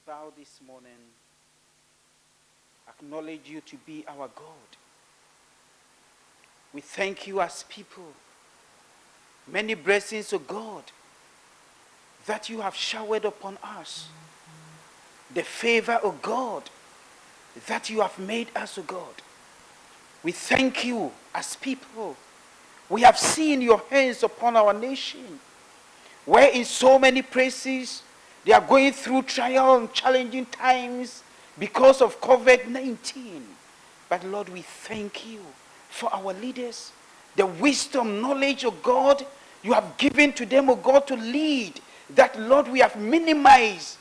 bow this morning, acknowledge you to be our God. We thank you as people. Many blessings, O God, that you have showered upon us. The favor, O God, that you have made us, O God. We thank you as people. We have seen your hands upon our nation, where in so many places they are going through trial and challenging times because of COVID-19. But Lord, we thank you for our leaders, the wisdom, knowledge of God you have given to them, O God, to lead. That, Lord, we have minimized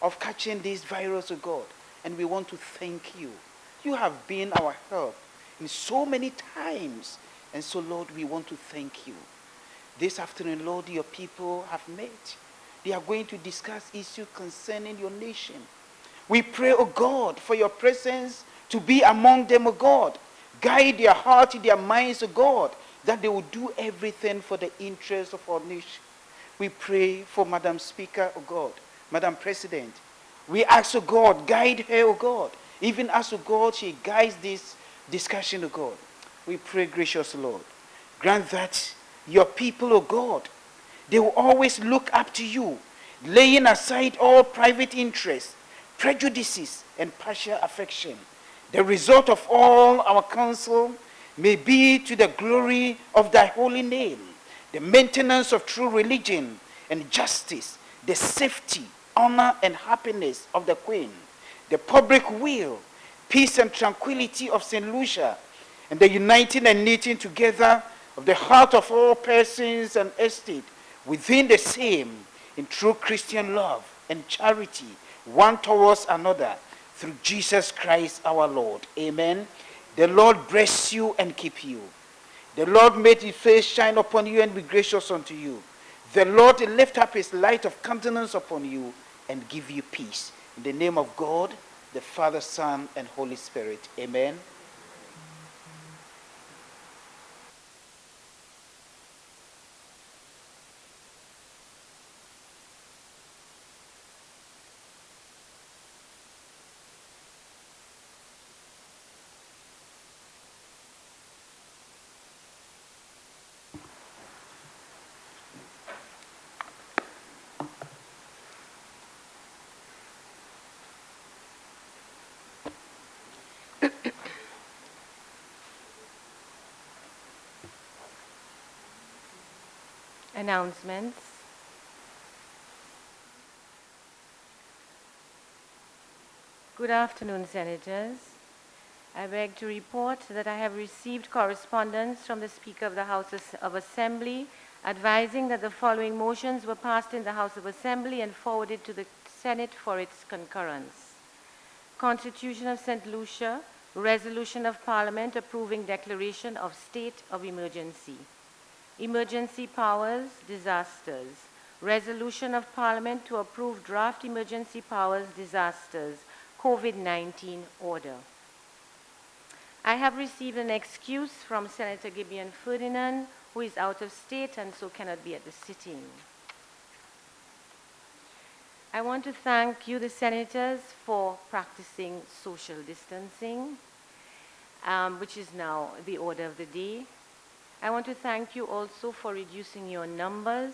of catching this virus, O God. And we want to thank you. You have been our help in so many times. And so, Lord, we want to thank you. This afternoon, Lord, your people have met. They are going to discuss issues concerning your nation. We pray, O God, for your presence to be among them, O God. Guide their heart, their minds, O God, that they will do everything for the interest of our nation. We pray for Madam Speaker, O God, Madam President. We ask, O God, guide her, O God. Even as, O God, she guides this discussion, O God. We pray, gracious Lord, grant that your people, O God, they will always look up to you, laying aside all private interests, prejudices, and partial affection. The result of all our counsel may be to the glory of thy holy name, the maintenance of true religion and justice, the safety, honor, and happiness of the Queen, the public will, peace and tranquility of Saint Lucia, and the uniting and knitting together of the heart of all persons and estate within the same in true Christian love and charity, one towards another, through Jesus Christ our Lord. Amen. The Lord bless you and keep you. The Lord make his face shine upon you and be gracious unto you. The Lord lift up his light of countenance upon you and give you peace. In the name of God, the Father, Son, and Holy Spirit. Amen. Announcements. Good afternoon, Senators. I beg to report that I have received correspondence from the Speaker of the House of Assembly advising that the following motions were passed in the House of Assembly and forwarded to the Senate for its concurrence. Constitution of Saint Lucia, Resolution of Parliament approving declaration of state of emergency. Emergency powers, disasters. Resolution of Parliament to approve draft emergency powers, disasters, COVID-19 order. I have received an excuse from Senator Gibeon Ferdinand, who is out of state and so cannot be at the sitting. I want to thank you, the Senators, for practicing social distancing, which is now the order of the day. I want to thank you also for reducing your numbers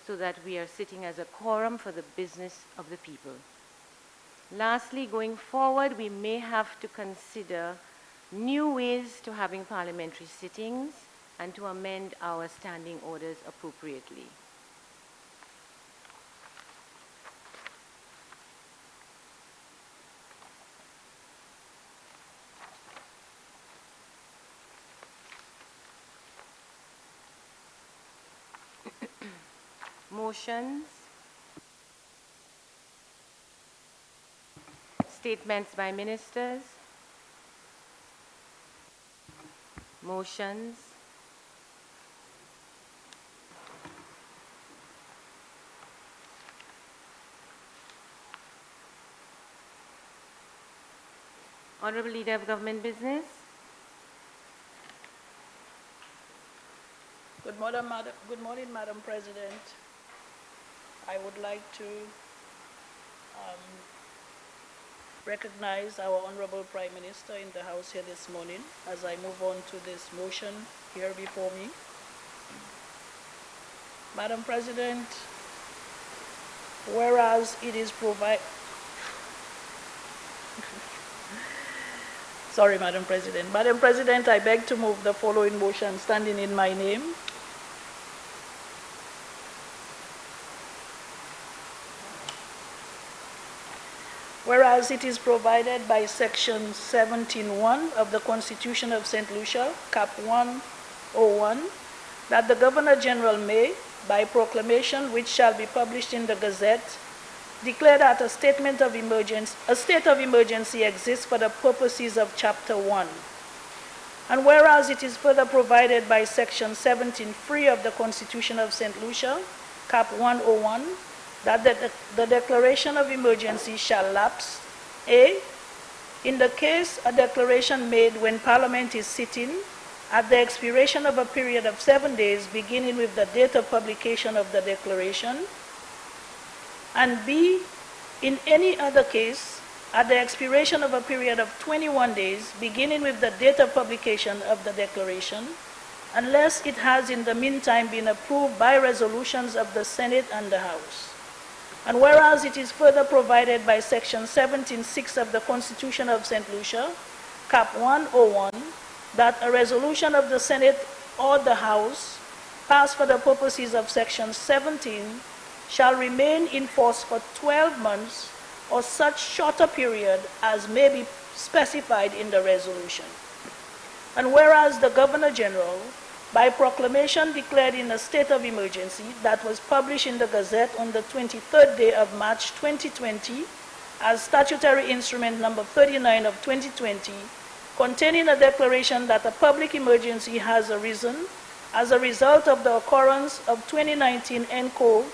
so that we are sitting as a quorum for the business of the people. Lastly, going forward, we may have to consider new ways to having parliamentary sittings and to amend our standing orders appropriately. Motions. Statements by ministers. Motions. Honorable Leader of Government Business. Good morning, Madam President. I would like to recognize our Honorable Prime Minister in the House here this morning as I move on to this motion here before me. Madam President, whereas it is Sorry, Madam President. Madam President, I beg to move the following motion standing in my name. Whereas it is provided by Section 17(1) of the Constitution of Saint Lucia, Cap 101, that the Governor General may, by proclamation which shall be published in the Gazette, declare that a state of emergency exists for the purposes of Chapter 1. And whereas it is further provided by Section 17(3) of the Constitution of Saint Lucia, Cap 101, that the declaration of emergency shall lapse, A, in the case a declaration made when Parliament is sitting, at the expiration of a period of 7 days beginning with the date of publication of the declaration, and B, in any other case, at the expiration of a period of 21 days beginning with the date of publication of the declaration, unless it has in the meantime been approved by resolutions of the Senate and the House. And whereas it is further provided by Section 17(6) of the Constitution of Saint Lucia, Cap 101, that a resolution of the Senate or the House passed for the purposes of Section 17 shall remain in force for 12 months or such shorter period as may be specified in the resolution. And whereas the Governor General, by proclamation declared in a state of emergency that was published in the Gazette on the 23rd day of March 2020 as statutory instrument number 39 of 2020, containing a declaration that a public emergency has arisen as a result of the occurrence of 2019 nCoV,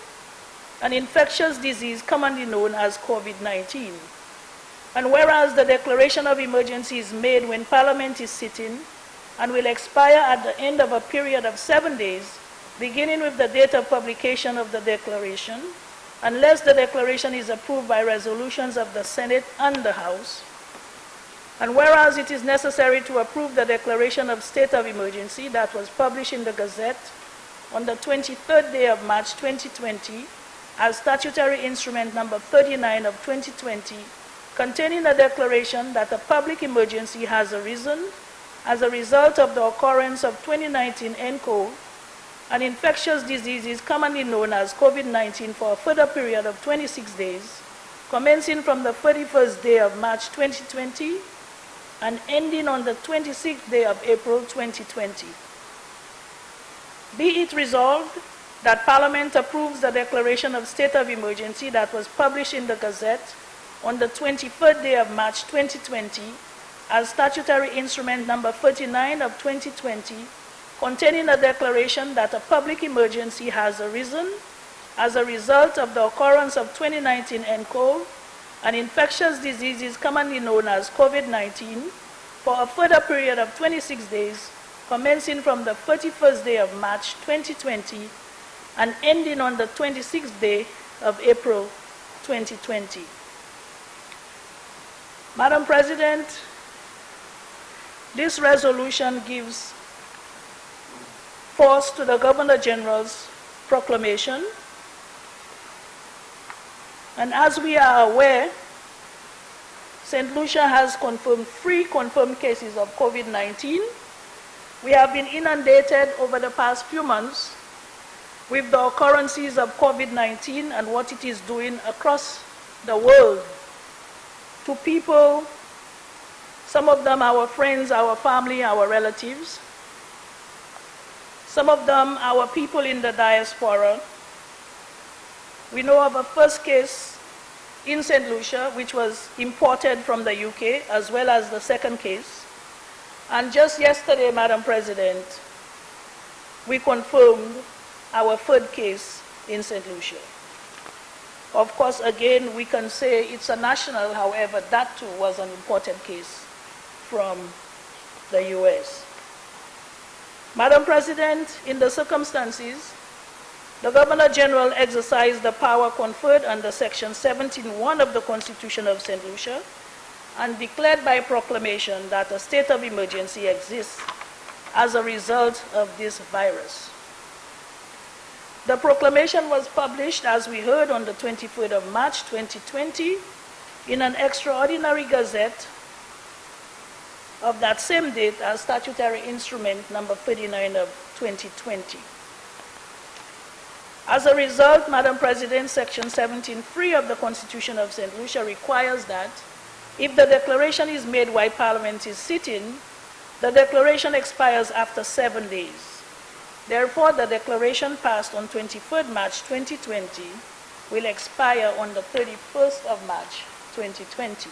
an infectious disease commonly known as COVID-19. And whereas the declaration of emergency is made when Parliament is sitting and will expire at the end of a period of 7 days, beginning with the date of publication of the declaration, unless the declaration is approved by resolutions of the Senate and the House. And whereas it is necessary to approve the declaration of state of emergency that was published in the Gazette on the 23rd day of March 2020 as statutory instrument number 39 of 2020, containing a declaration that a public emergency has arisen as a result of the occurrence of 2019 nCoV, an infectious disease is commonly known as COVID-19, for a further period of 26 days, commencing from the 31st day of March 2020 and ending on the 26th day of April 2020. Be it resolved that Parliament approves the declaration of state of emergency that was published in the Gazette on the 23rd day of March 2020 as statutory instrument number 39 of 2020, containing a declaration that a public emergency has arisen as a result of the occurrence of 2019 nCoV, an infectious disease commonly known as COVID-19, for a further period of 26 days, commencing from the 31st day of March 2020 and ending on the 26th day of April 2020. Madam President, this resolution gives force to the Governor General's proclamation. And as we are aware, Saint Lucia has confirmed 3 confirmed cases of COVID-19. We have been inundated over the past few months with the occurrences of COVID-19 and what it is doing across the world to people, some of them our friends, our family, our relatives, some of them our people in the diaspora. We know of a first case in Saint Lucia, which was imported from the UK, as well as the second case. And just yesterday, Madam President, we confirmed our third case in Saint Lucia. Of course, again, we can say it's a national, however, that too was an imported case from the US. Madam President, in the circumstances, the Governor General exercised the power conferred under Section 17(1) of the Constitution of Saint Lucia and declared by proclamation that a state of emergency exists as a result of this virus. The proclamation was published, as we heard, on the 23rd of March 2020 in an extraordinary gazette of that same date as statutory instrument number 39 of 2020. As a result, Madam President, Section 17(3) of the Constitution of Saint Lucia requires that if the declaration is made while Parliament is sitting, the declaration expires after 7 days. Therefore, the declaration passed on 23rd March 2020 will expire on the 31st of March 2020.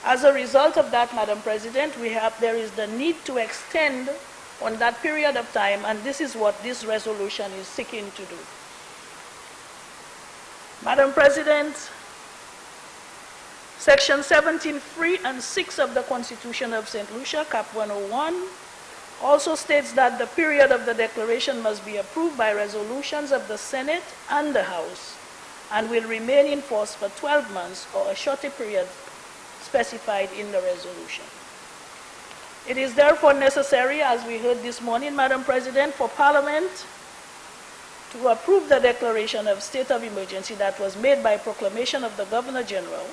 As a result of that, Madam President, there is the need to extend on that period of time, and this is what this resolution is seeking to do. Madam President, Section 17(3) and 6 of the Constitution of Saint Lucia, Cap 101, also states that the period of the declaration must be approved by resolutions of the Senate and the House and will remain in force for 12 months or a shorter period specified in the resolution. It is therefore necessary, as we heard this morning, Madam President, for Parliament to approve the declaration of state of emergency that was made by proclamation of the Governor General,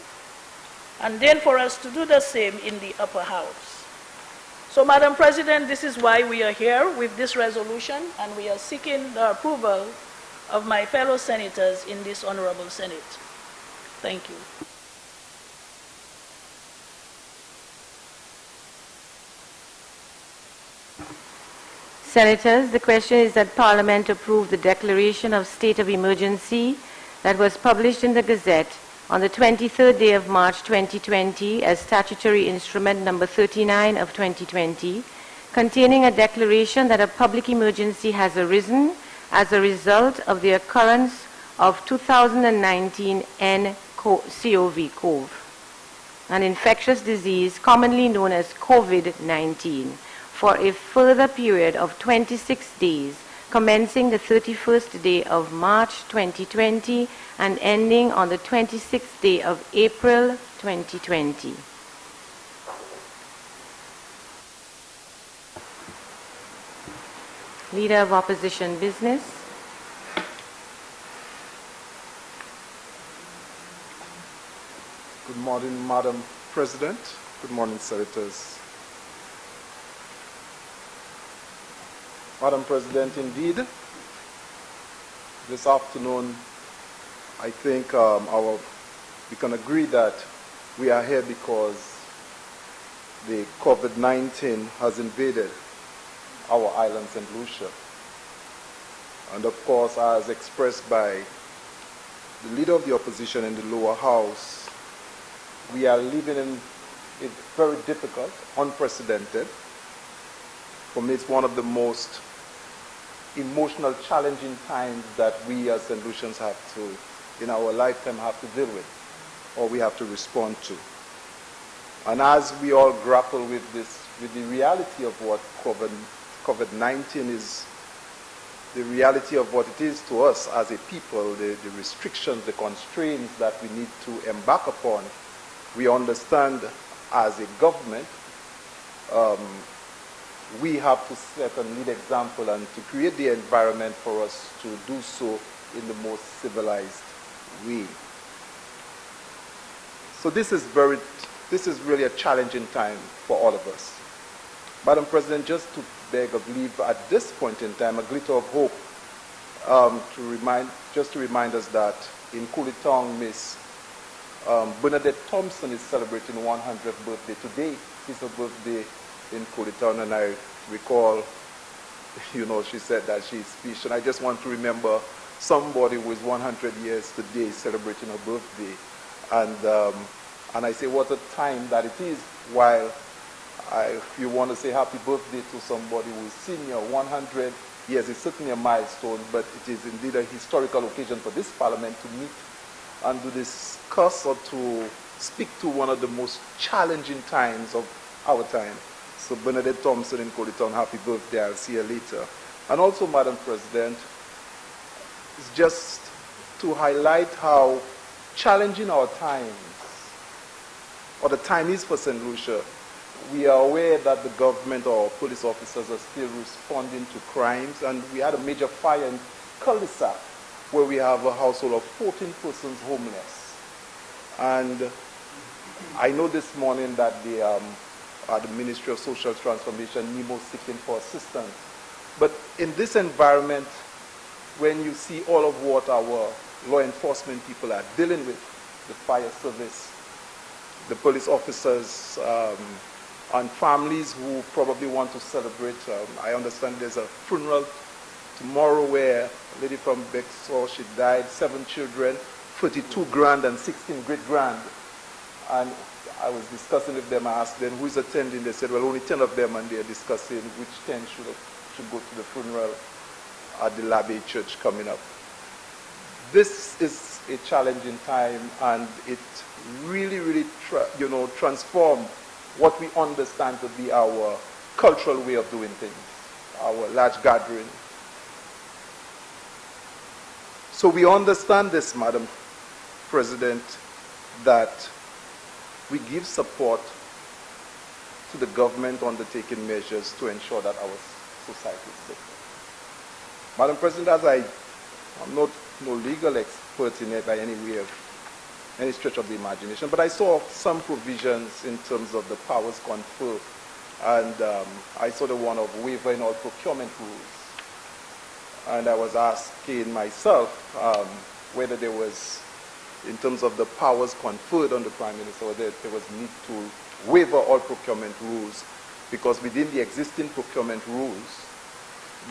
and then for us to do the same in the upper house. So, Madam President, this is why we are here with this resolution, and we are seeking the approval of my fellow senators in this honorable Senate. Thank you. Senators, the question is that Parliament approve the declaration of state of emergency that was published in the Gazette on the 23rd day of March 2020 as statutory instrument number 39 of 2020, containing a declaration that a public emergency has arisen as a result of the occurrence of 2019 nCoV, an infectious disease commonly known as COVID-19, for a further period of 26 days, commencing the 31st day of March 2020 and ending on the 26th day of April 2020. Leader of Opposition Business. Good morning, Madam President. Good morning, Senators. Madam President, indeed, this afternoon, I think we can agree that we are here because the COVID-19 has invaded our island, Saint Lucia. And of course, as expressed by the Leader of the Opposition in the lower house, we are living in a very difficult, unprecedented, for me it's one of the most emotional, challenging times that we as St. Lucians have to, in our lifetime, have to deal with, or we have to respond to. And as we all grapple with this, with the reality of what COVID-19 is, the reality of what it is to us as a people, the restrictions, the constraints that we need to embark upon, we understand as a government, we have to set a lead example and to create the environment for us to do so in the most civilized way. So this is really a challenging time for all of us. Madam President, just to beg of leave at this point in time, a glitter of hope, to remind us that in Coolitown, Miss Bernadette Thompson is celebrating 100th birthday. Today is her birthday in Coolitown, and I recall, she said that she's speech, and I just want to remember somebody who is 100 years today celebrating her birthday, and I say what a time that it is. While if you want to say happy birthday to somebody who is senior, 100 years is certainly a milestone, but it is indeed a historical occasion for this Parliament to meet and to discuss or to speak to one of the most challenging times of our time. So Bernadette Thompson in Coolitown, happy birthday. I'll see you later. And also, Madam President, it's just to highlight how challenging our times, or the time is for Saint Lucia. We are aware that the government or police officers are still responding to crimes, and we had a major fire in cul-de-sac where we have a household of 14 persons homeless. And I know this morning that the Ministry of Social Transformation, NEMO, seeking for assistance. But in this environment, when you see all of what our law enforcement people are dealing with, the fire service, the police officers, and families who probably want to celebrate. I understand there's a funeral tomorrow where a lady from Bexor, she died, 7 children, 32 grand and 16 great-grand. And I was discussing with them, I asked them who is attending. They said, well, only 10 of them, and they're discussing which 10 should go to the funeral at the Labbe Church coming up. This is a challenging time, and it really transformed what we understand to be our cultural way of doing things, our large gathering. So we understand this, Madam President, that we give support to the government undertaking measures to ensure that our society is safe. Madam President, as I'm not no legal expert in it by any way of any stretch of the imagination, but I saw some provisions in terms of the powers conferred, and I saw the one of waiver in all procurement rules. And I was asking myself whether there was, in terms of the powers conferred on the Prime Minister, whether there was need to waiver all procurement rules, because within the existing procurement rules,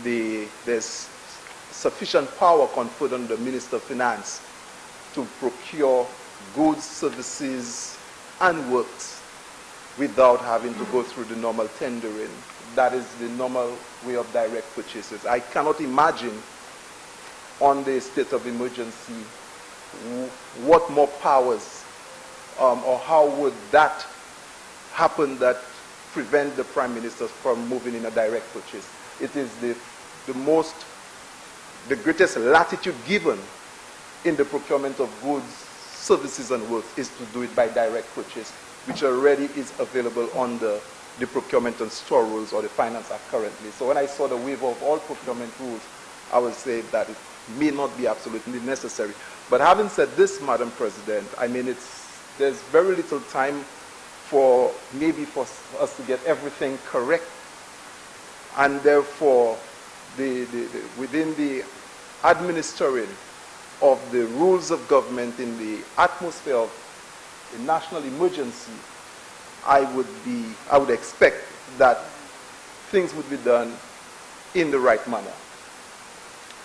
there's sufficient power conferred on the Minister of Finance to procure goods, services, and works without having to go through the normal tendering. That is the normal way of direct purchases. I cannot imagine on the state of emergency what more powers or how would that happen that prevent the Prime Minister from moving in a direct purchase. It is the greatest latitude given in the procurement of goods, services, and works is to do it by direct purchase, which already is available under the procurement and store rules or the Finance Act currently. So when I saw the waiver of all procurement rules, I would say that it may not be absolutely necessary. But having said this, Madam President, I mean, there's very little time for us to get everything correct, and therefore within the administering of the rules of government in the atmosphere of a national emergency, I would expect that things would be done in the right manner.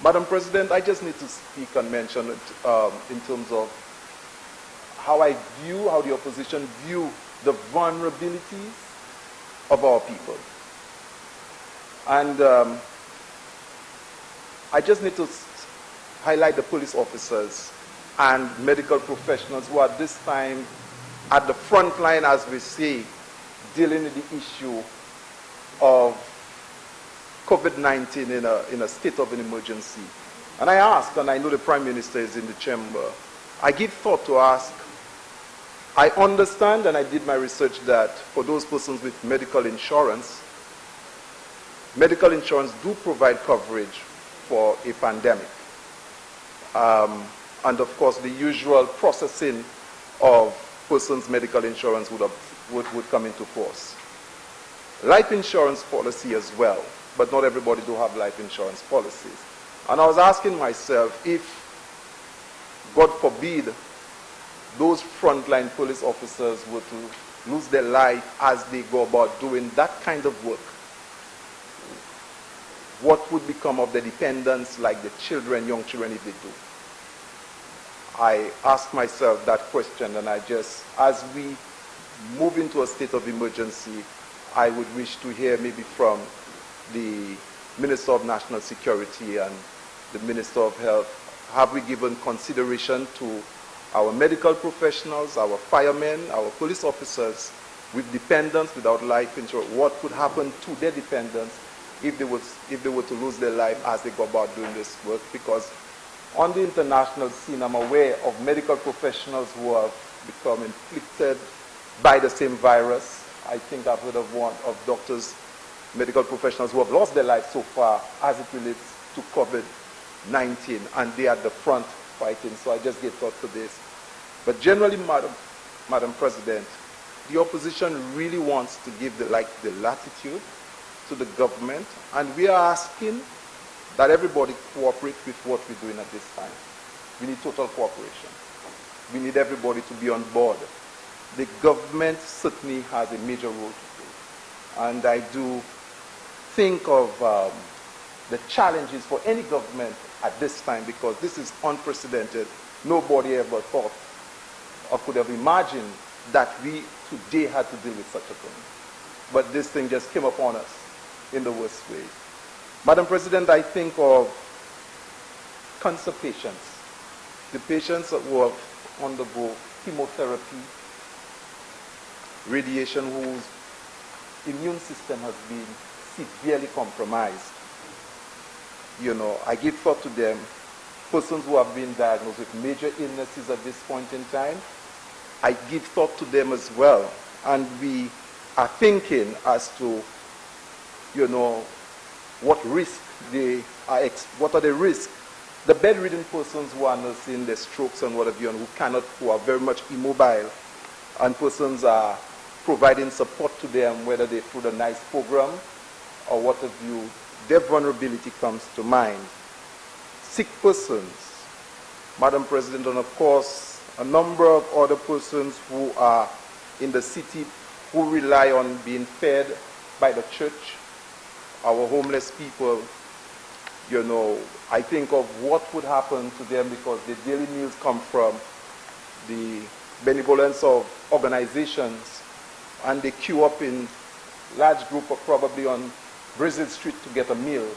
Madam President, I just need to speak and mention it in terms of how the opposition view the vulnerabilities of our people. And I just need to highlight the police officers and medical professionals who are this time at the front line, as we say, dealing with the issue of COVID-19 in a state of an emergency. And I ask, and I know the Prime Minister is in the chamber, I give thought to ask, I understand, and I did my research, that for those persons with medical insurance do provide coverage for a pandemic. And of course, the usual processing of persons' medical insurance would come into force. Life insurance policy as well, but not everybody do have life insurance policies. And I was asking myself, if, God forbid, those frontline police officers were to lose their life as they go about doing that kind of work, what would become of the dependents, like the children, young children, if they do? I asked myself that question, and as we move into a state of emergency, I would wish to hear maybe from the Minister of National Security and the Minister of Health, have we given consideration to our medical professionals, our firemen, our police officers with dependents without life insurance? What could happen to their dependents if they were to lose their life as they go about doing this work? Because On the international scene, I'm aware of medical professionals who have become inflicted by the same virus. I think I've heard of one of doctors, medical professionals who have lost their lives so far as it relates to COVID-19, and they are at the front fighting. So I just gave thought to this. But generally, Madam President, the opposition really wants to give the latitude to the government, and we are asking that everybody cooperate with what we're doing at this time. We need total cooperation. We need everybody to be on board. The government certainly has a major role to play. And I do think of the challenges for any government at this time, because this is unprecedented. Nobody ever thought or could have imagined that we today had to deal with such a thing. But this thing just came upon us in the worst way. Madam President, I think of cancer patients, the patients who have undergo chemotherapy, radiation, whose immune system has been severely compromised. You know, I give thought to them, persons who have been diagnosed with major illnesses at this point in time. I give thought to them as well. And we are thinking as to, you know, what risk what are the risks? The bedridden persons who are nursing their strokes and what have you, and who are very much immobile, and persons are providing support to them, whether they through the NICE program or what have you, their vulnerability comes to mind. Sick persons, Madam President, and of course, a number of other persons who are in the city who rely on being fed by the church, our homeless people. You know, I think of what would happen to them because their daily meals come from the benevolence of organizations, and they queue up in large group of probably on Brazil Street to get a meal,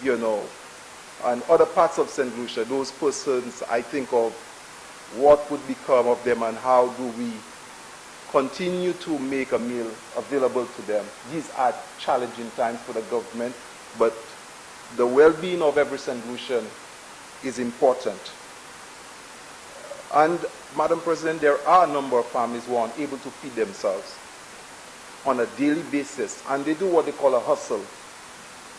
you know. And other parts of Saint Lucia, those persons, I think of what would become of them and how do we continue to make a meal available to them. These are challenging times for the government, but the well-being of every Saint Lucian is important. And, Madam President, there are a number of families who are unable to feed themselves on a daily basis, and they do what they call a hustle.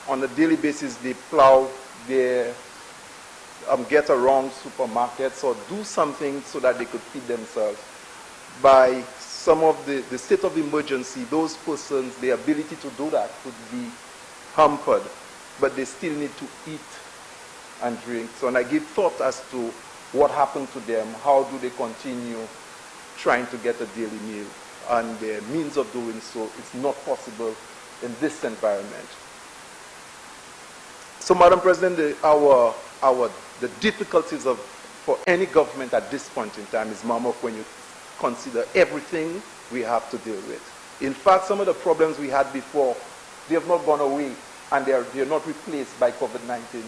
On a daily basis, they plow their get around supermarkets or do something so that they could feed themselves. By some of the state of emergency, those persons, the ability to do that could be hampered, but they still need to eat and drink. So, and I give thought as to what happened to them, how do they continue trying to get a daily meal, and the means of doing so is not possible in this environment. So, Madam President, the difficulties for any government at this point in time is mammoth when you consider everything we have to deal with. In fact, some of the problems we had before, they have not gone away, and they are not replaced by COVID-19.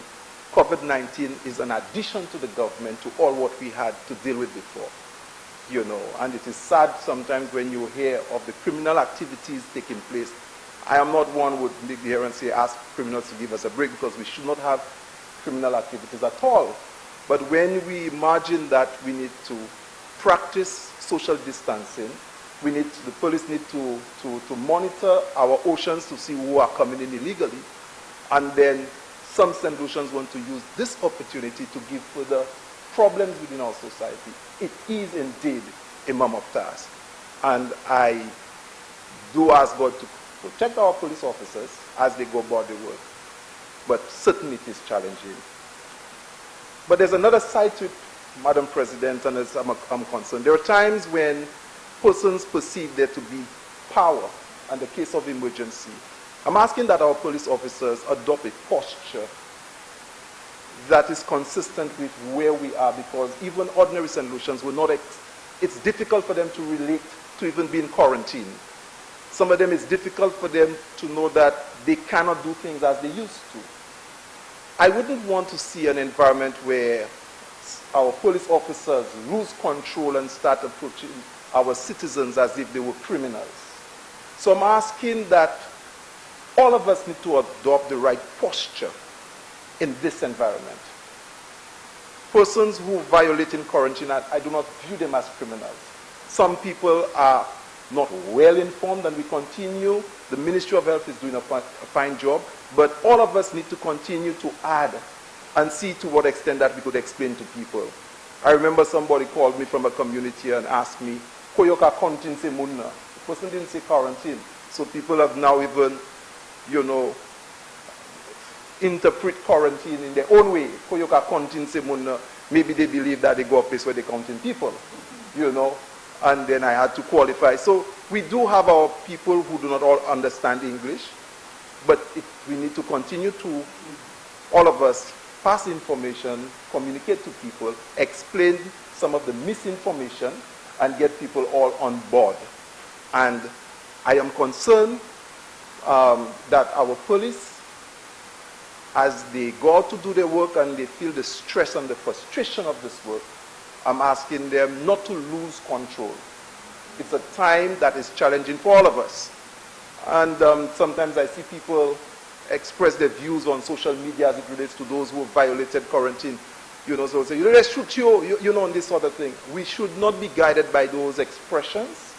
COVID-19 is an addition to the government to all what we had to deal with before. You know, and it is sad sometimes when you hear of the criminal activities taking place. I am not one who would be here and say, ask criminals to give us a break, because we should not have criminal activities at all. But when we imagine that we need to practice social distancing, the police need to monitor our oceans to see who are coming in illegally, and then some Saint Lucians want to use this opportunity to give further problems within our society. It is indeed a mammoth task. And I do ask God to protect our police officers as they go about their work. But certainly it is challenging. But there's another side to it, Madam President, and as I'm concerned. There are times when persons perceive there to be power in the case of emergency. I'm asking that our police officers adopt a posture that is consistent with where we are, because even ordinary Saint Lucians will not, it's difficult for them to relate to even being quarantined. Some of them, it's difficult for them to know that they cannot do things as they used to. I wouldn't want to see an environment where our police officers lose control and start approaching our citizens as if they were criminals. So I'm asking that all of us need to adopt the right posture in this environment. persons who violate in quarantine, I do not view them as criminals. Some people are not well informed, and we continue. The Ministry of Health is doing a fine job, but all of us need to continue to add and see to what extent that we could explain to people. I remember somebody called me from a community and asked me, Koyoka quarantine se munna. The person didn't say quarantine. So people have now even, interpret quarantine in their own way. Koyoka quarantine se munna. Maybe they believe that they go a place where they counting people, and then I had to qualify. So we do have our people who do not all understand English, but we need to continue to, all of us, pass information, communicate to people, explain some of the misinformation, and get people all on board. And I am concerned that our police, as they go out to do their work and they feel the stress and the frustration of this work, I'm asking them not to lose control. It's a time that is challenging for all of us. And sometimes I see people express their views on social media as it relates to those who have violated quarantine. So say, let's shoot you, and this sort of thing. We should not be guided by those expressions,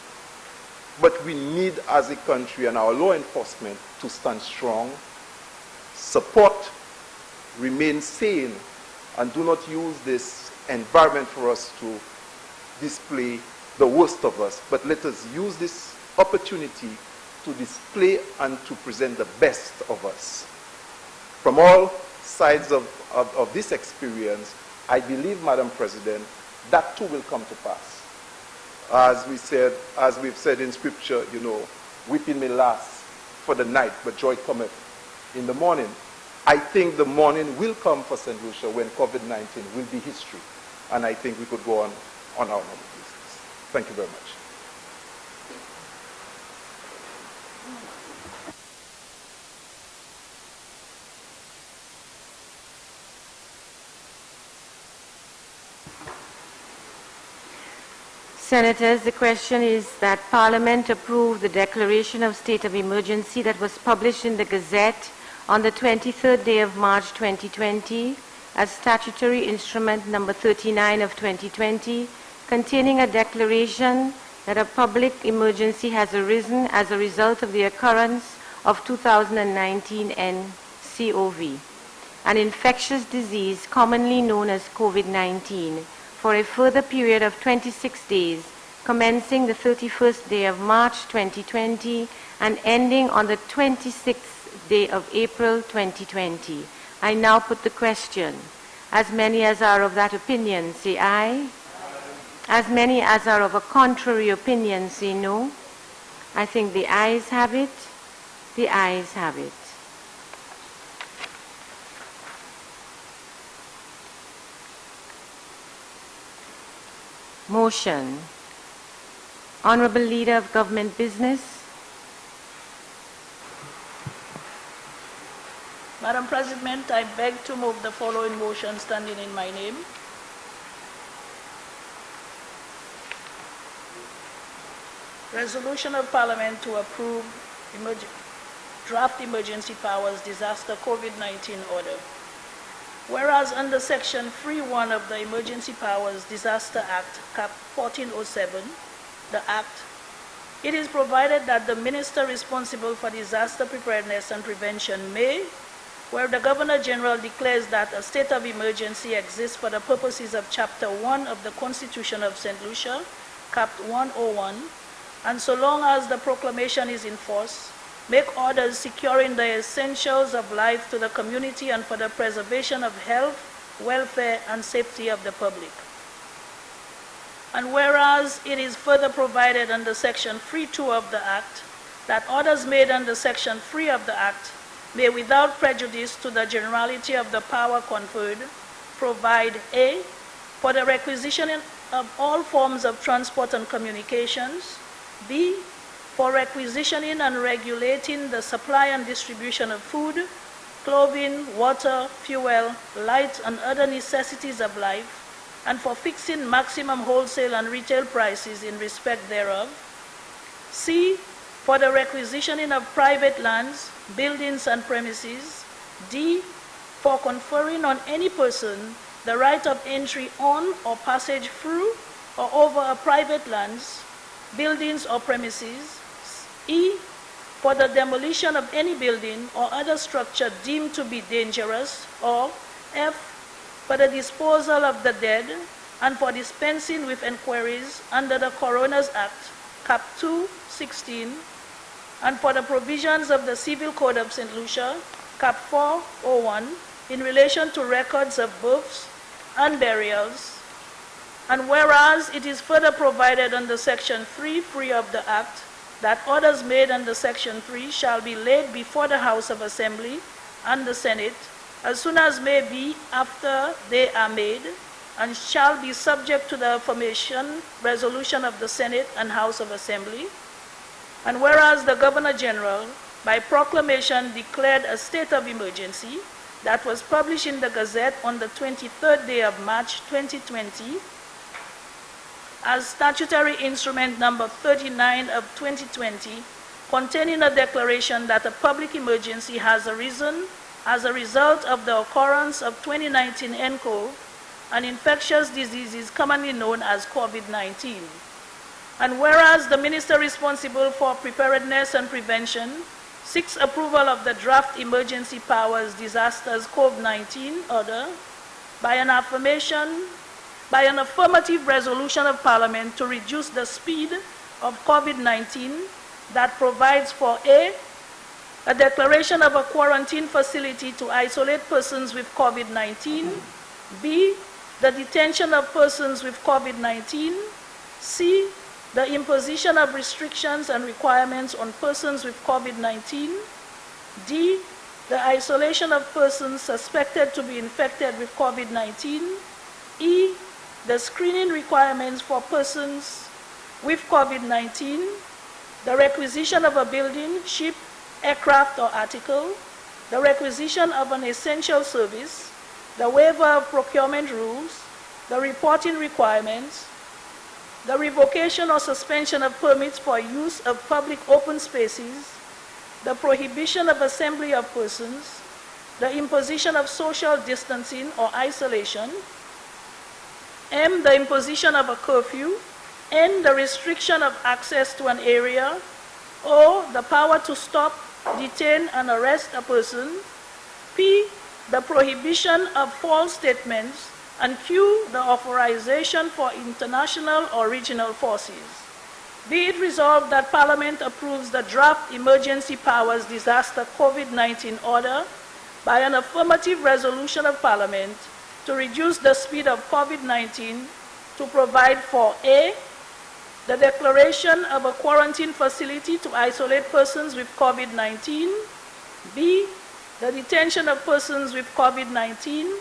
but we need, as a country and our law enforcement, to stand strong, support, remain sane, and do not use this environment for us to display the worst of us, but let us use this opportunity to display and to present the best of us. From all sides of this experience, I believe, Madam President, that too will come to pass. As we've said in Scripture, weeping may last for the night, but joy cometh in the morning. I think the morning will come for Saint Lucia when COVID-19 will be history, and I think we could go on our normal business. Thank you very much. Senators, the question is that Parliament approve the declaration of state of emergency that was published in the Gazette on the 23rd day of March 2020 as statutory instrument number 39 of 2020, containing a declaration that a public emergency has arisen as a result of the occurrence of 2019 nCoV, an infectious disease commonly known as COVID-19, for a further period of 26 days, commencing the 31st day of March 2020 and ending on the 26th day of April 2020. I now put the question. As many as are of that opinion, say aye. As many as are of a contrary opinion, say no. I think the ayes have it. The ayes have it. Motion. Honorable Leader of Government Business. Madam President, I beg to move the following motion standing in my name. Resolution of Parliament to approve draft emergency powers disaster COVID-19 order. Whereas under Section 3.1 of the Emergency Powers Disaster Act, Cap 1407, the Act, it is provided that the Minister responsible for disaster preparedness and prevention may, where the Governor General declares that a state of emergency exists for the purposes of Chapter 1 of the Constitution of Saint Lucia, Cap 101, and so long as the proclamation is in force, make orders securing the essentials of life to the community and for the preservation of health, welfare, and safety of the public. And whereas it is further provided under Section 3.2 of the Act that orders made under Section 3 of the Act may, without prejudice to the generality of the power conferred, provide A, for the requisition of all forms of transport and communications, B, for requisitioning and regulating the supply and distribution of food, clothing, water, fuel, light, and other necessities of life, and for fixing maximum wholesale and retail prices in respect thereof. C, for the requisitioning of private lands, buildings, and premises. D, for conferring on any person the right of entry on or passage through or over a private lands, buildings or premises. E, for the demolition of any building or other structure deemed to be dangerous. Or F, for the disposal of the dead and for dispensing with inquiries under the Coroner's Act, Cap 2, 16, and for the provisions of the Civil Code of Saint Lucia, Cap 401, in relation to records of births and burials. And whereas it is further provided under Section 3 of the Act that orders made under Section 3 shall be laid before the House of Assembly and the Senate as soon as may be after they are made, and shall be subject to the affirmation resolution of the Senate and House of Assembly. And whereas the Governor General, by proclamation, declared a state of emergency that was published in the Gazette on the 23rd day of March 2020, as statutory instrument number 39 of 2020, containing a declaration that a public emergency has arisen as a result of the occurrence of 2019 nCoV, an infectious disease commonly known as COVID-19. And whereas the minister responsible for preparedness and prevention seeks approval of the draft emergency powers disasters COVID-19 order by an affirmative resolution of Parliament to reduce the speed of COVID-19 that provides for a declaration of a quarantine facility to isolate persons with COVID-19, B, the detention of persons with COVID-19, C, the imposition of restrictions and requirements on persons with COVID-19, D, the isolation of persons suspected to be infected with COVID-19, E, the screening requirements for persons with COVID-19, the requisition of a building, ship, aircraft, or article, the requisition of an essential service, the waiver of procurement rules, the reporting requirements, the revocation or suspension of permits for use of public open spaces, the prohibition of assembly of persons, the imposition of social distancing or isolation, M, the imposition of a curfew, N, the restriction of access to an area, O, the power to stop, detain, and arrest a person, P, the prohibition of false statements, and Q, the authorization for international or regional forces. Be it resolved that Parliament approves the draft emergency powers disaster COVID-19 order by an affirmative resolution of Parliament to reduce the speed of COVID-19 to provide for A, the declaration of a quarantine facility to isolate persons with COVID-19, B, the detention of persons with COVID-19,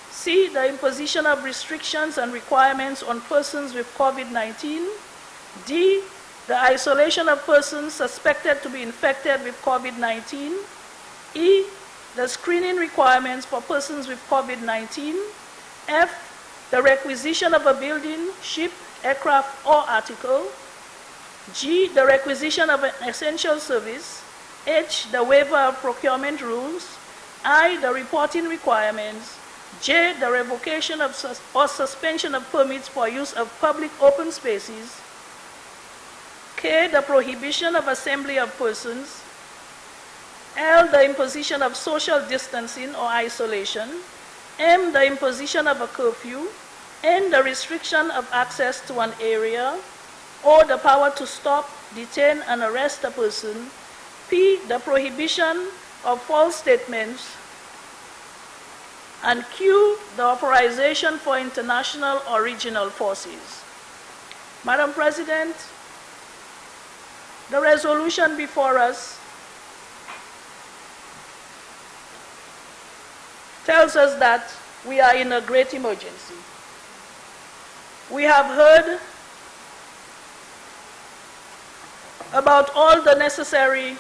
C, the imposition of restrictions and requirements on persons with COVID-19, D, the isolation of persons suspected to be infected with COVID-19, E, the screening requirements for persons with COVID-19, F, the requisition of a building, ship, aircraft, or article, G, the requisition of an essential service, H, the waiver of procurement rules, I, the reporting requirements, J, the revocation of or suspension of permits for use of public open spaces, K, the prohibition of assembly of persons, L, the imposition of social distancing or isolation, M, the imposition of a curfew, N, the restriction of access to an area, O, the power to stop, detain, and arrest a person, P, the prohibition of false statements, and Q, the authorization for international or regional forces. Madam President, the resolution before us tells us that we are in a great emergency. We have heard about all the necessary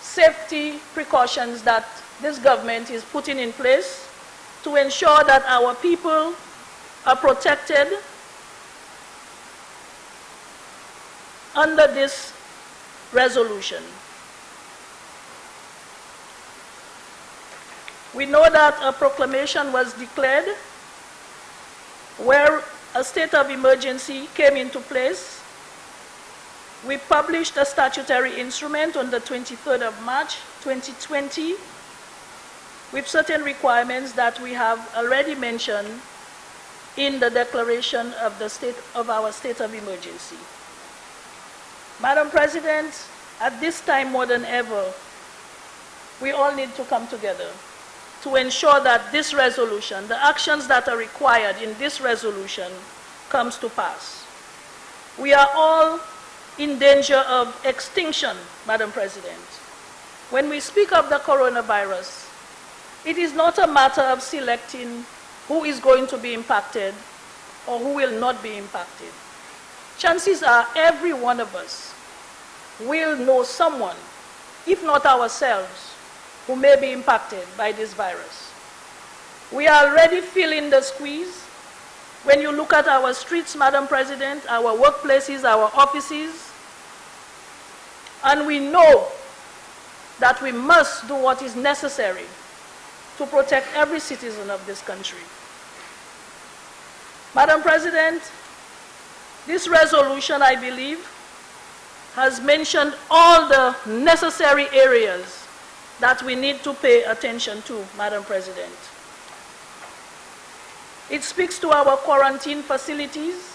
safety precautions that this government is putting in place to ensure that our people are protected under this resolution. We know that a proclamation was declared where a state of emergency came into place. We published a statutory instrument on the 23rd of March 2020 with certain requirements that we have already mentioned in the declaration of our state of emergency. Madam President, at this time more than ever, we all need to come together to ensure that this resolution, the actions that are required in this resolution, comes to pass. We are all in danger of extinction, Madam President. When we speak of the coronavirus, it is not a matter of selecting who is going to be impacted or who will not be impacted. Chances are every one of us will know someone, if not ourselves, who may be impacted by this virus. We are already feeling the squeeze. When you look at our streets, Madam President, our workplaces, our offices, and we know that we must do what is necessary to protect every citizen of this country. Madam President, this resolution, I believe, has mentioned all the necessary areas that we need to pay attention to, Madam President. It speaks to our quarantine facilities,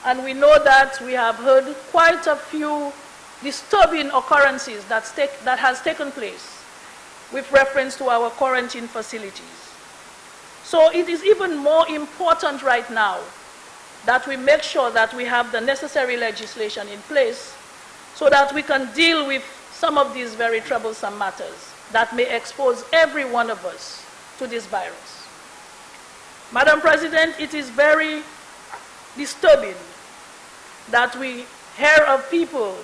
and we know that we have heard quite a few disturbing occurrences that has taken place with reference to our quarantine facilities. So it is even more important right now that we make sure that we have the necessary legislation in place so that we can deal with some of these very troublesome matters that may expose every one of us to this virus. Madam President, it is very disturbing that we hear of people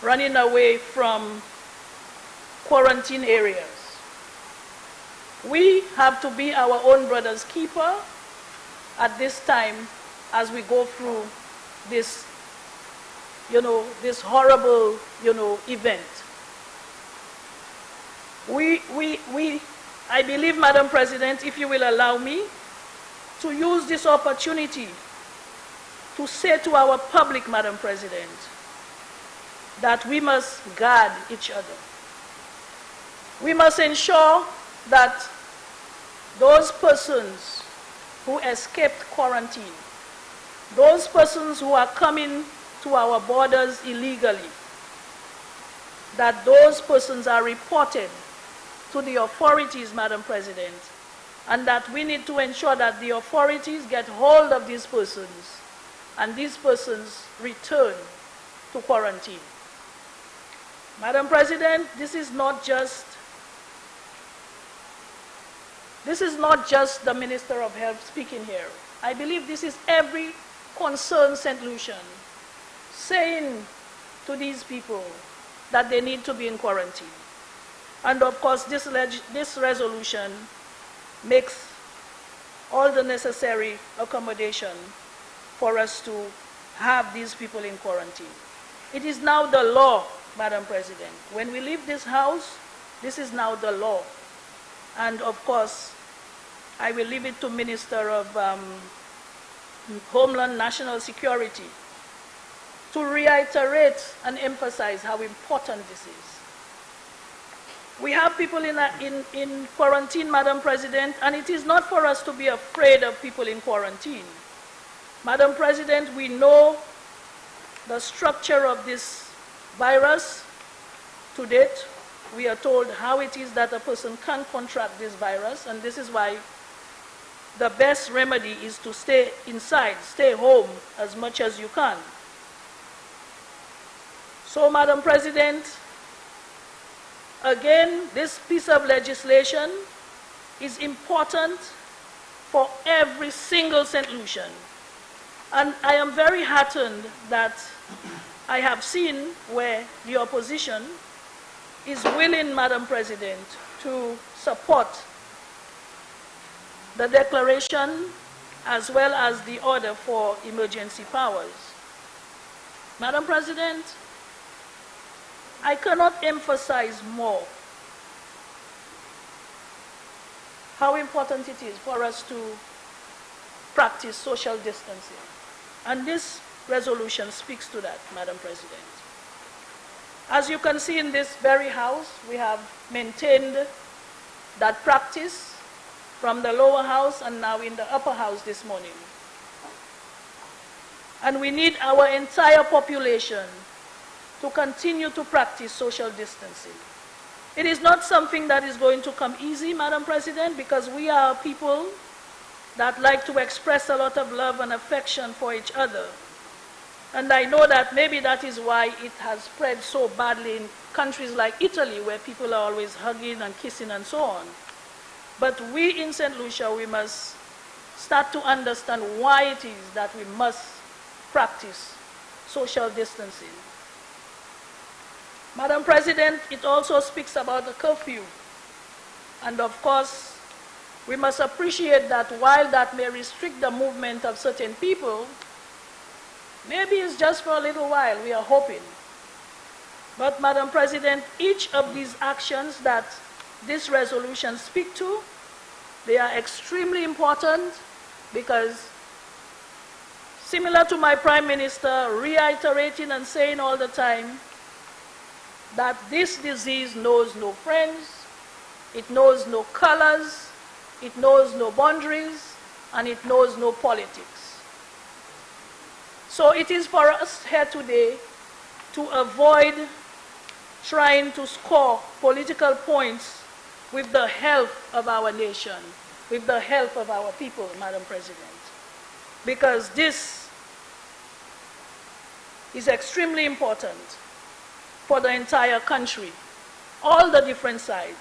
running away from quarantine areas. We have to be our own brother's keeper at this time as we go through this, this horrible, event. I believe, Madam President, if you will allow me, to use this opportunity to say to our public, Madam President, that we must guard each other. We must ensure that those persons who escaped quarantine, those persons who are coming to our borders illegally, that those persons are reported to the authorities, Madam President, and that we need to ensure that the authorities get hold of these persons and these persons return to quarantine. Madam President, this is not just the Minister of Health speaking here. I believe this is every concerned Saint Lucian saying to these people that they need to be in quarantine. And of course, this resolution makes all the necessary accommodation for us to have these people in quarantine. It is now the law, Madam President. When we leave this house, this is now the law. And of course, I will leave it to Minister of Homeland National Security to reiterate and emphasize how important this is. We have people in quarantine, Madam President, and it is not for us to be afraid of people in quarantine. Madam President, we know the structure of this virus to date. We are told how it is that a person can contract this virus, and this is why the best remedy is to stay inside, stay home as much as you can. So, Madam President, again, this piece of legislation is important for every single Saint Lucian. And I am very heartened that I have seen where the opposition is willing, Madam President, to support the declaration as well as the order for emergency powers. Madam President, I cannot emphasize more how important it is for us to practice social distancing. And this resolution speaks to that, Madam President. As you can see in this very house, we have maintained that practice from the lower house and now in the upper house this morning. And we need our entire population to continue to practice social distancing. It is not something that is going to come easy, Madam President, because we are people that like to express a lot of love and affection for each other. And I know that maybe that is why it has spread so badly in countries like Italy, where people are always hugging and kissing and so on. But we in Saint Lucia, we must start to understand why it is that we must practice social distancing. Madam President, it also speaks about the curfew. And of course, we must appreciate that while that may restrict the movement of certain people, maybe it's just for a little while, we are hoping. But Madam President, each of these actions that this resolution speaks to, they are extremely important because, similar to my Prime Minister reiterating and saying all the time that this disease knows no friends, it knows no colors, it knows no boundaries, and it knows no politics. So it is for us here today to avoid trying to score political points with the health of our nation, with the health of our people, Madam President. Because this is extremely important for the entire country, all the different sides,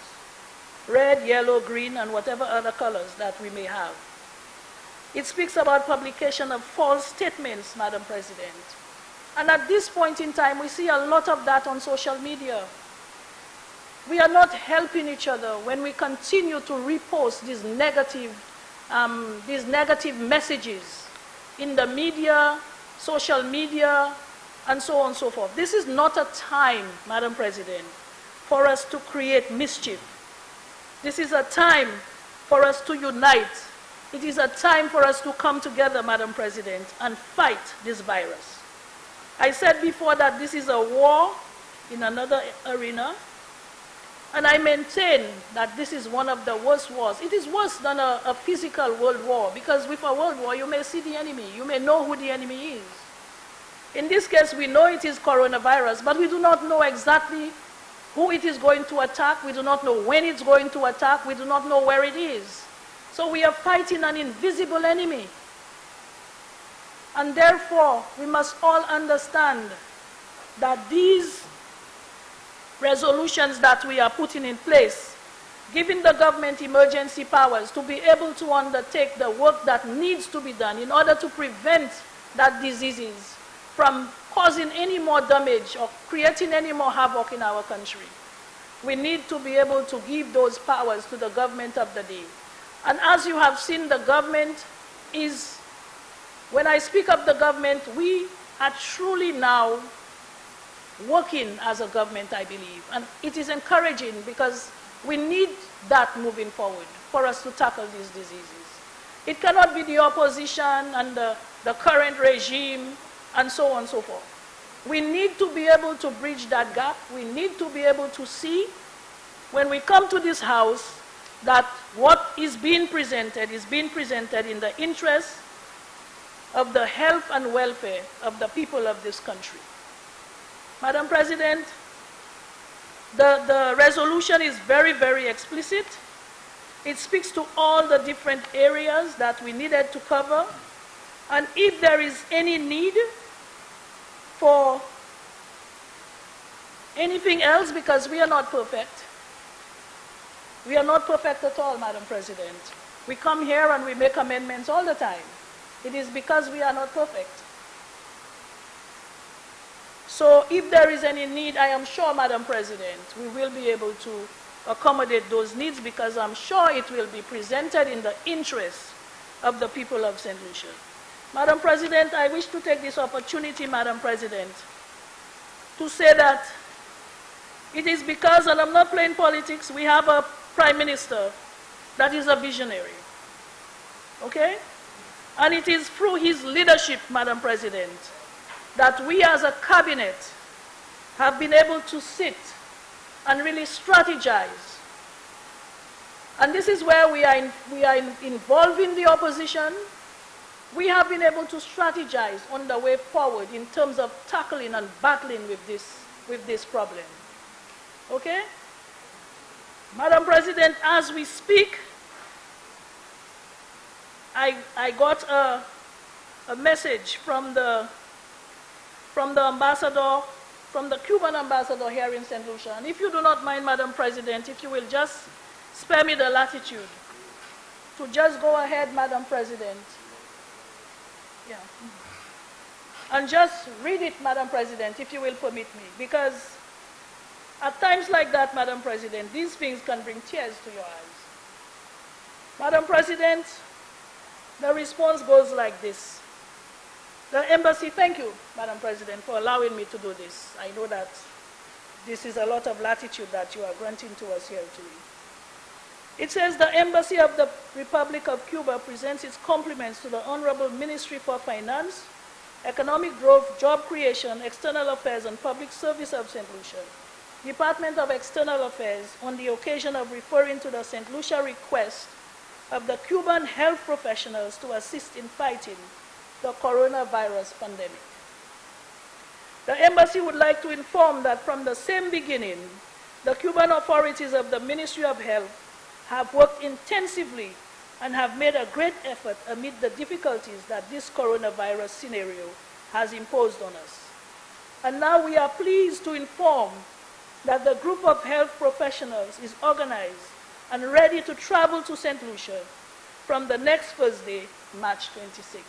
red, yellow, green, and whatever other colors that we may have. It speaks about publication of false statements, Madam President. And at this point in time, we see a lot of that on social media. We are not helping each other when we continue to repost these negative messages in the media, social media, and so on and so forth. This is not a time, Madam President, for us to create mischief. This is a time for us to unite. It is a time for us to come together, Madam President, and fight this virus. I said before that this is a war in another arena, and I maintain that this is one of the worst wars. It is worse than a physical world war, because with a world war, you may see the enemy. You may know who the enemy is. In this case, we know it is coronavirus, but we do not know exactly who it is going to attack. We do not know when it's going to attack. We do not know where it is. So we are fighting an invisible enemy. And therefore, we must all understand that these resolutions that we are putting in place, giving the government emergency powers to be able to undertake the work that needs to be done in order to prevent that diseases from causing any more damage or creating any more havoc in our country. We need to be able to give those powers to the government of the day. And as you have seen, the government is, when I speak of the government, we are truly now working as a government, I believe. And it is encouraging because we need that moving forward for us to tackle these diseases. It cannot be the opposition and the current regime and so on and so forth. We need to be able to bridge that gap. We need to be able to see, when we come to this house, that what is being presented in the interest of the health and welfare of the people of this country. Madam President, the resolution is very, very explicit. It speaks to all the different areas that we needed to cover. And if there is any need for anything else, because we are not perfect. We are not perfect at all, Madam President. We come here and we make amendments all the time. It is because we are not perfect. So if there is any need, I am sure, Madam President, we will be able to accommodate those needs, because I'm sure it will be presented in the interest of the people of Saint Lucia. Madam President, I wish to take this opportunity, Madam President, to say that it is because, and I'm not playing politics, we have a Prime Minister that is a visionary. Okay? And it is through his leadership, Madam President, that we as a cabinet have been able to sit and really strategize. And this is where we are involving the opposition. We have been able to strategize on the way forward in terms of tackling and battling with this problem. Okay? Madam President, as we speak, I got a message from the ambassador, from the Cuban ambassador here in Saint Lucia. And if you do not mind, Madam President, if you will just spare me the latitude to just go ahead, Madam President. Yeah. And just read it, Madam President, if you will permit me. Because at times like that, Madam President, these things can bring tears to your eyes. Madam President, the response goes like this. The embassy, thank you, Madam President, for allowing me to do this. I know that this is a lot of latitude that you are granting to us here today. It says the Embassy of the Republic of Cuba presents its compliments to the Honorable Ministry for Finance, Economic Growth, Job Creation, External Affairs, and Public Service of St. Lucia, Department of External Affairs, on the occasion of referring to the St. Lucia request of the Cuban health professionals to assist in fighting the coronavirus pandemic. The embassy would like to inform that from the same beginning, the Cuban authorities of the Ministry of Health have worked intensively and have made a great effort amid the difficulties that this coronavirus scenario has imposed on us. And now we are pleased to inform that the group of health professionals is organized and ready to travel to St. Lucia from the next Thursday, March 26th.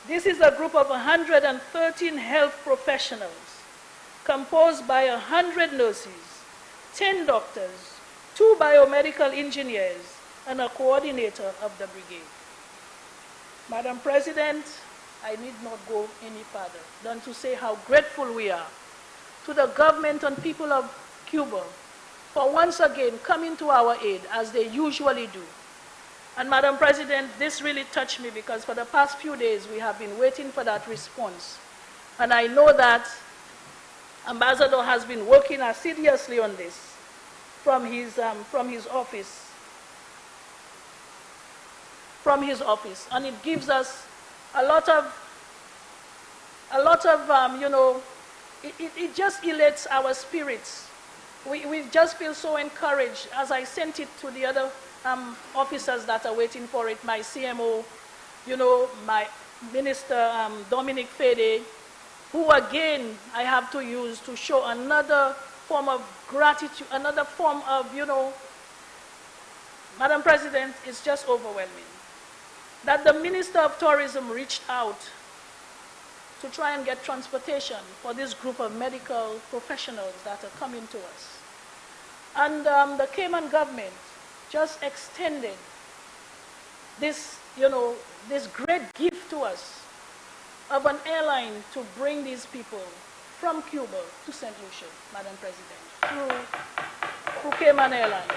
This is a group of 113 health professionals composed by 100 nurses, 10 doctors, 2 biomedical engineers, and a coordinator of the brigade. Madam President, I need not go any further than to say how grateful we are to the government and people of Cuba for once again coming to our aid as they usually do. And Madam President, this really touched me because for the past few days we have been waiting for that response. And I know that Ambassador has been working assiduously on this from his office. And it gives us a lot of you know, it just elates our spirits. We just feel so encouraged. As I sent it to the other officers that are waiting for it, my CMO, you know, my Minister Dominic Fede, who again I have to use to show another form of gratitude, another form of, you know, Madam President, it's just overwhelming. That the Minister of Tourism reached out to try and get transportation for this group of medical professionals that are coming to us. And the Cayman government just extended this, you know, this great gift to us of an airline to bring these people from Cuba to St. Lucia, Madam President, through Cayman Airlines.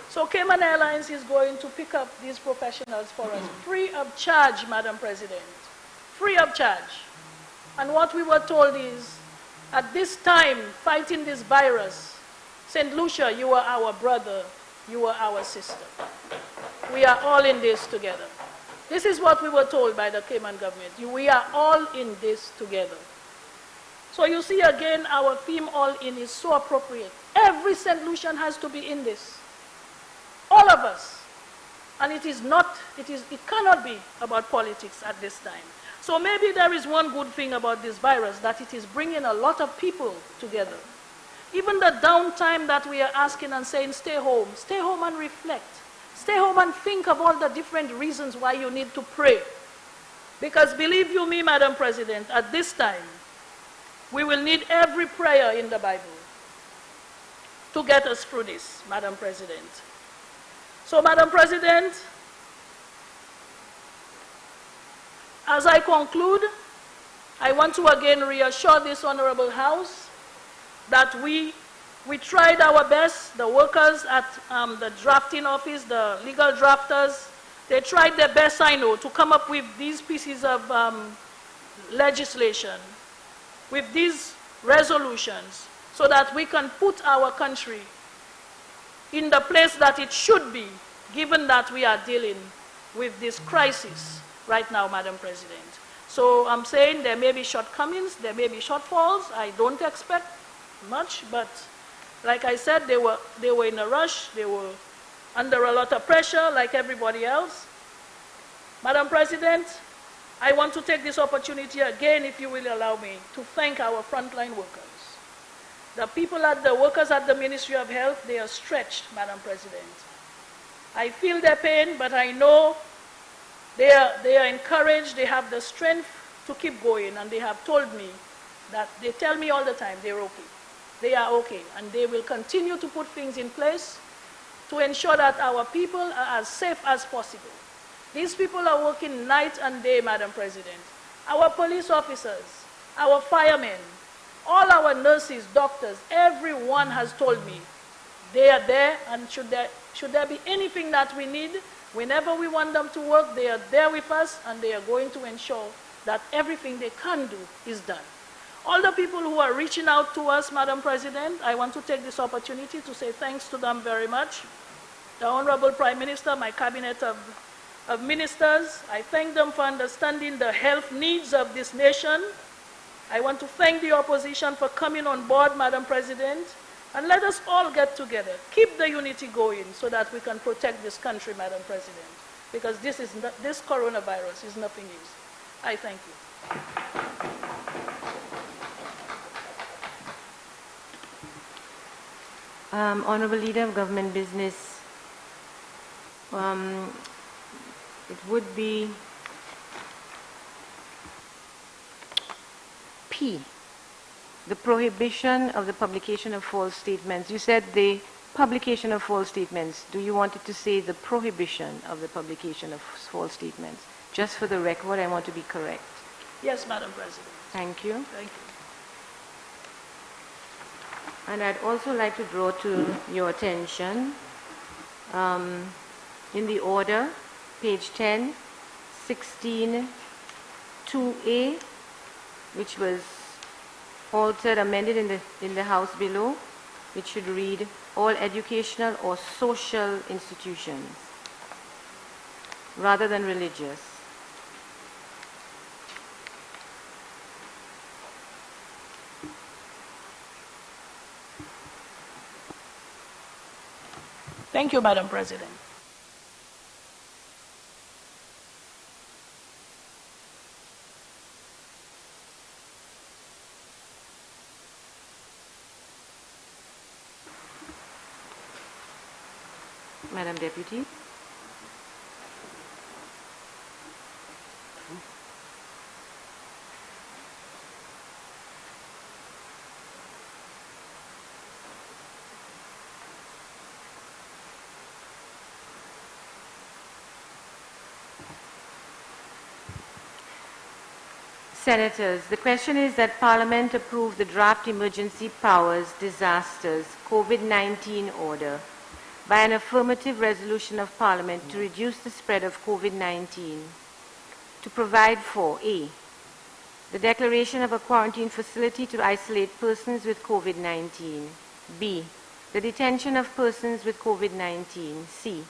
So Cayman Airlines is going to pick up these professionals for us free of charge, Madam President, free of charge. And what we were told is, at this time, fighting this virus, St. Lucia, you are our brother, you are our sister. We are all in this together. This is what we were told by the Cayman government. We are all in this together. So you see again, our theme, all in, is so appropriate. Every St. Lucian has to be in this. All of us. And it cannot be about politics at this time. So maybe there is one good thing about this virus, that it is bringing a lot of people together. Even the downtime that we are asking and saying, stay home and reflect. Stay home and think of all the different reasons why you need to pray. Because believe you me, Madam President, at this time, we will need every prayer in the Bible to get us through this, Madam President. So, Madam President, as I conclude, I want to again reassure this Honorable House that we We tried our best. The workers at the drafting office, the legal drafters, they tried their best, I know, to come up with these pieces of legislation, with these resolutions, so that we can put our country in the place that it should be, given that we are dealing with this crisis right now, Madam President. So I'm saying there may be shortcomings, there may be shortfalls. I don't expect much, but like I said, they were in a rush. They were under a lot of pressure, like everybody else. Madam President, I want to take this opportunity again, if you will allow me, to thank our frontline workers. The workers at the Ministry of Health, they are stretched, Madam President. I feel their pain, but I know they are encouraged, they have the strength to keep going, and they have told me that, they tell me all the time, they're okay. They are okay, and they will continue to put things in place to ensure that our people are as safe as possible. These people are working night and day, Madam President. Our police officers, our firemen, all our nurses, doctors, everyone has told me they are there, and should there be anything that we need, whenever we want them to work, they are there with us, and they are going to ensure that everything they can do is done. All the people who are reaching out to us, Madam President, I want to take this opportunity to say thanks to them very much. The Honorable Prime Minister, my cabinet of ministers, I thank them for understanding the health needs of this nation. I want to thank the opposition for coming on board, Madam President, and let us all get together, keep the unity going so that we can protect this country, Madam President, because this coronavirus is nothing easy. I thank you. Honorable Leader of Government Business, it would be P, the prohibition of the publication of false statements. You said the publication of false statements. Do you want it to say the prohibition of the publication of false statements? Just for the record, I want to be correct. Yes, Madam President. Thank you. Thank you. And I'd also like to draw to your attention, in the order, page 10, 16, 2A, which was altered, amended in the House below, which should read, all educational or social institutions, rather than religious. Thank you, Madam President. Madam Deputy. Senators, the question is that Parliament approve the draft Emergency Powers Disasters COVID-19 order by an affirmative resolution of Parliament to reduce the spread of COVID-19, to provide for A, the declaration of a quarantine facility to isolate persons with COVID-19, B, the detention of persons with COVID-19, C,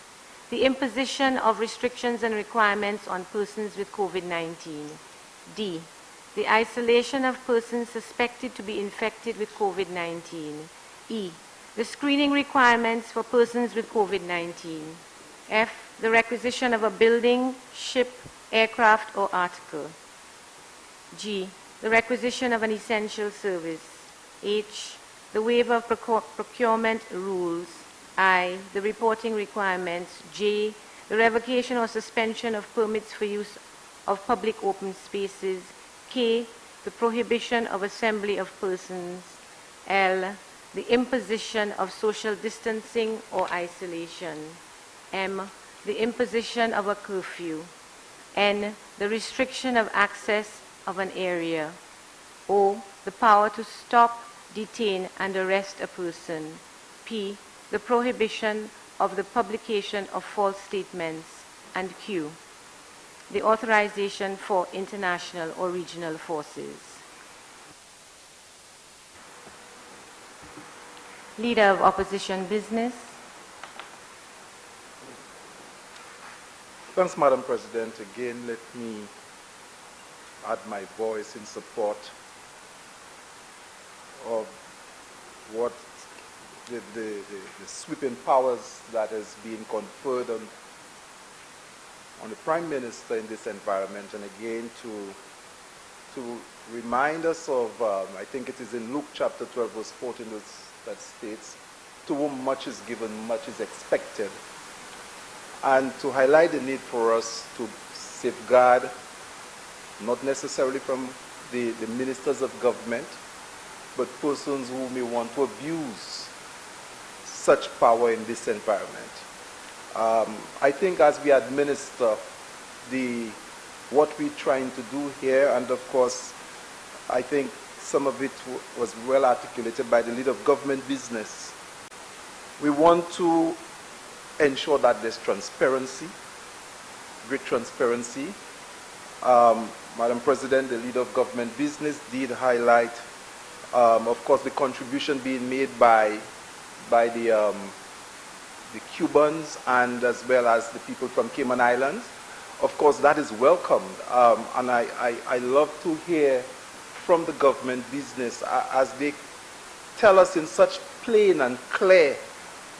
the imposition of restrictions and requirements on persons with COVID-19, D, the isolation of persons suspected to be infected with COVID-19, E, the screening requirements for persons with COVID-19, F, the requisition of a building, ship, aircraft, or article, G, the requisition of an essential service, H, the waiver of procurement rules, I, the reporting requirements, J, the revocation or suspension of permits for use of public open spaces, K, the prohibition of assembly of persons, L, the imposition of social distancing or isolation, M, the imposition of a curfew, N, the restriction of access of an area, O, the power to stop, detain, and arrest a person. P, the prohibition of the publication of false statements. And Q, the authorization for international or regional forces. Leader of Opposition Business. Thanks, Madam President. Again, let me add my voice in support of what the sweeping powers that is being conferred on the Prime Minister in this environment, and again to remind us of, I think it is in Luke chapter 12, verse 14, that states, to whom much is given, much is expected. And to highlight the need for us to safeguard, not necessarily from the ministers of government, but persons who may want to abuse such power in this environment. I think as we administer what we're trying to do here, and of course, I think some of it was well articulated by the leader of government business. We want to ensure that there's transparency, great transparency. Madam President, the leader of government business did highlight, of course, the contribution being made by the Cubans and as well as the people from Cayman Islands. Of course, that is welcomed, and I love to hear from the government business as they tell us in such plain and clear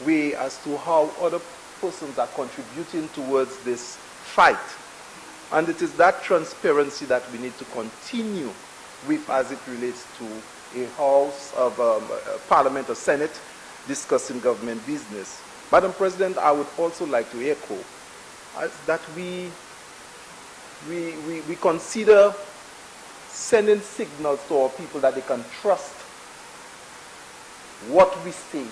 way as to how other persons are contributing towards this fight. And it is that transparency that we need to continue with as it relates to a House of Parliament or Senate discussing government business. Madam President, I would also like to echo that we consider sending signals to our people that they can trust what we say,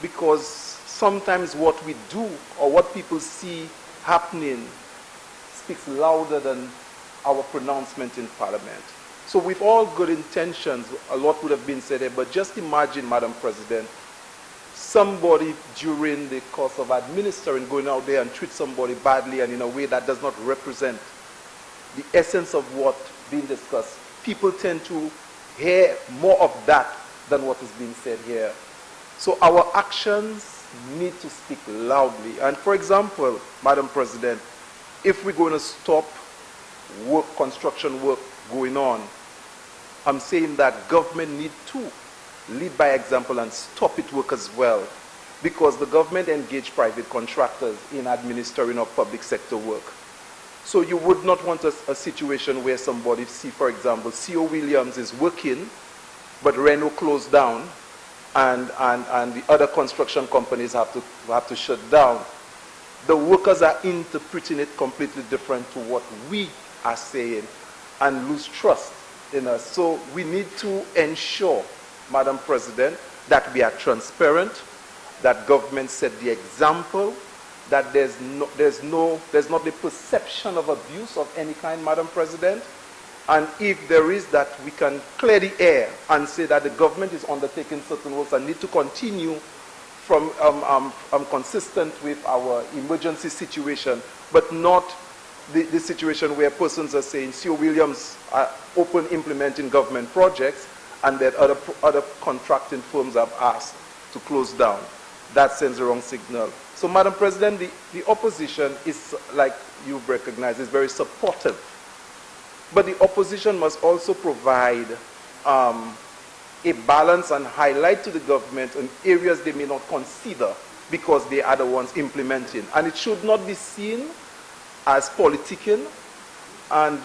because sometimes what we do or what people see happening speaks louder than our pronouncement in Parliament. So with all good intentions, a lot would have been said here, but just imagine, Madam President, somebody during the course of administering going out there and treat somebody badly and in a way that does not represent the essence of what being discussed. People tend to hear more of that than what is being said here. So our actions need to speak loudly. And for example, Madam President, if we're going to stop construction work going on, I'm saying that government need to lead by example and stop it work as well, because the government engage private contractors in administering of public sector work. So you would not want a situation where somebody, see for example, C.O. Williams is working, but Renault closed down, and the other construction companies have to shut down. The workers are interpreting it completely different to what we are saying and lose trust in us. So we need to ensure, Madam President, that we are transparent, that government set the example, that there's not the perception of abuse of any kind, Madam President. And if there is, that we can clear the air and say that the government is undertaking certain works and need to continue from consistent with our emergency situation, but not the situation where persons are saying C.O. Williams are open implementing government projects and that other contracting firms have asked to close down. That sends the wrong signal. So, Madam President, the opposition is, like you've recognized, is very supportive. But the opposition must also provide a balance and highlight to the government in areas they may not consider because they are the ones implementing. And it should not be seen as politicking. And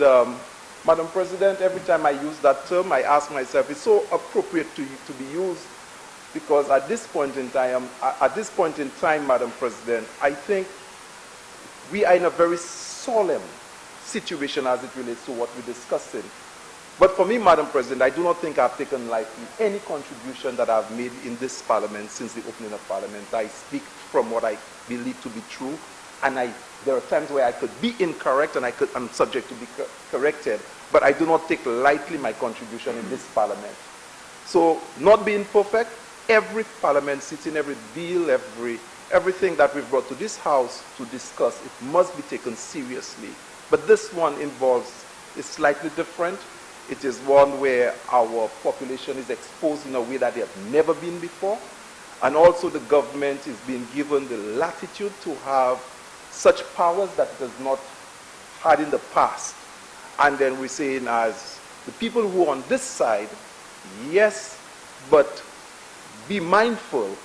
Madam President, every time I use that term, I ask myself, it's so appropriate to be used, because at this point in time, Madam President, I think we are in a very solemn situation as it relates to what we're discussing. But for me, Madam President, I do not think I've taken lightly any contribution that I've made in this Parliament since the opening of Parliament. I speak from what I believe to be true, and there are times where I could be incorrect and I'm subject to be corrected, but I do not take lightly my contribution in this Parliament. So, not being perfect, every parliament sitting, every bill, everything that we've brought to this house to discuss, it must be taken seriously. But this one involves, is slightly different. It is one where our population is exposed in a way that they have never been before. And also the government is being given the latitude to have such powers that it has not had in the past. And then we're saying, as the people who are on this side, yes, but be mindful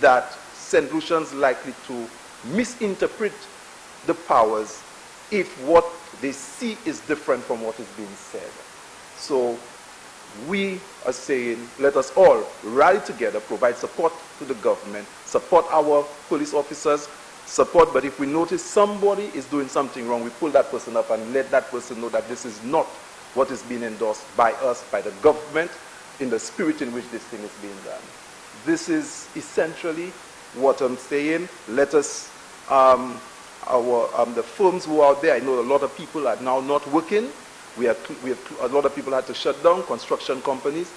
that St. Lucians likely to misinterpret the powers if what they see is different from what is being said. So we are saying, let us all rally together, provide support to the government, support our police officers, support, but if we notice somebody is doing something wrong, we pull that person up and let that person know that this is not what is being endorsed by us, by the government, in the spirit in which this thing is being done. This is essentially what I'm saying. Let us, the firms who are out there, I know a lot of people are now not working. We have a lot of people had to shut down, construction companies.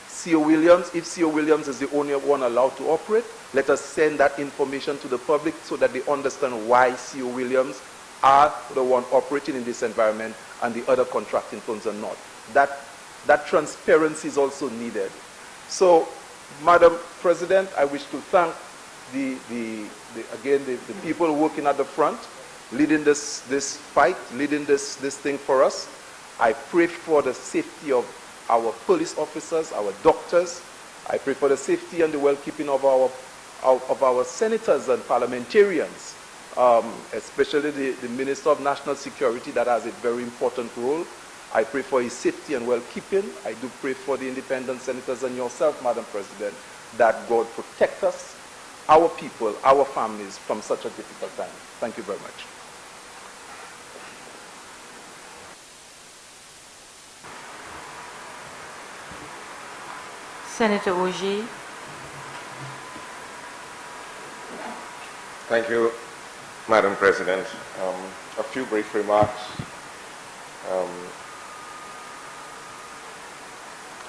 C.O. Williams, if C.O. Williams is the only one allowed to operate, let us send that information to the public so that they understand why C.O. Williams are the one operating in this environment and the other contracting firms are not. That transparency is also needed. So, Madam President, I wish to thank the people working at the front, leading this fight, leading this thing for us. I pray for the safety of our police officers, our doctors. I pray for the safety and the well-keeping of our senators and parliamentarians, especially the Minister of National Security that has a very important role. I pray for his safety and well-keeping. I do pray for the independent senators and yourself, Madam President, that God protect us, our people, our families from such a difficult time. Thank you very much. Senator Augier. Thank you, Madam President. A few brief remarks.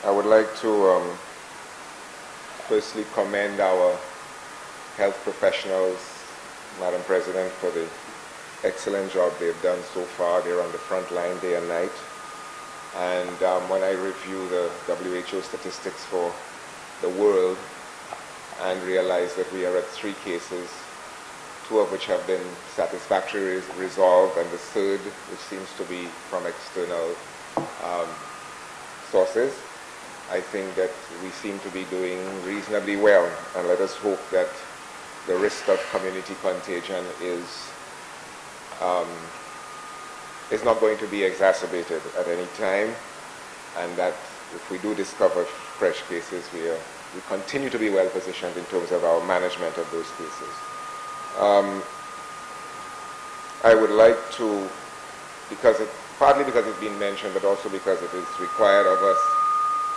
I would like to firstly commend our health professionals, Madam President, for the excellent job they've done so far. They're on the front line day and night. And when I review the WHO statistics for the world and realize that we are at 3 cases, 2 of which have been satisfactorily resolved, and the 3rd, which seems to be from external sources, I think that we seem to be doing reasonably well. And let us hope that the risk of community contagion is not going to be exacerbated at any time, and that if we do discover fresh cases, we continue to be well positioned in terms of our management of those cases. I would like to, partly because it's been mentioned, but also because it is required of us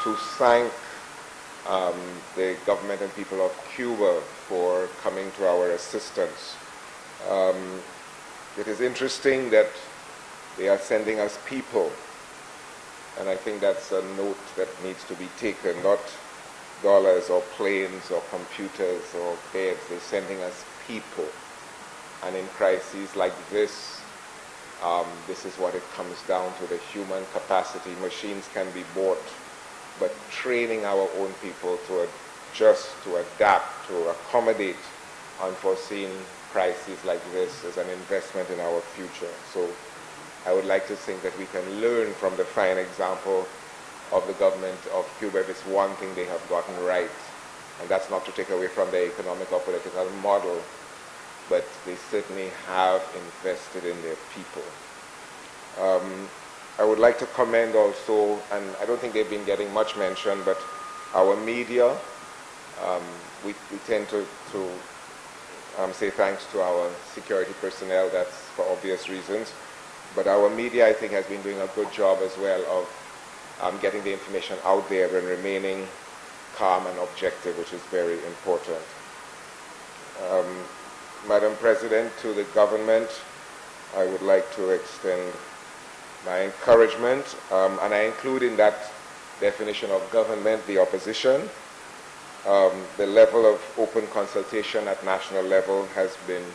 to thank the government and people of Cuba for coming to our assistance. It is interesting that they are sending us people, and I think that's a note that needs to be taken, not dollars or planes or computers or beds. They're sending us people. And in crises like this, this is what it comes down to, the human capacity. Machines can be bought, but training our own people to adjust, to adapt, to accommodate unforeseen crises like this is an investment in our future. So I would like to think that we can learn from the fine example of the government of Cuba. It's one thing they have gotten right, and that's not to take away from their economic or political model, but they certainly have invested in their people. I would like to commend also, and I don't think they've been getting much mention, but our media. We tend to say thanks to our security personnel, that's for obvious reasons, but our media, I think, has been doing a good job as well of getting the information out there and remaining calm and objective, which is very important. Madam President, to the government, I would like to extend my encouragement, and I include in that definition of government, the opposition. The level of open consultation at national level has been,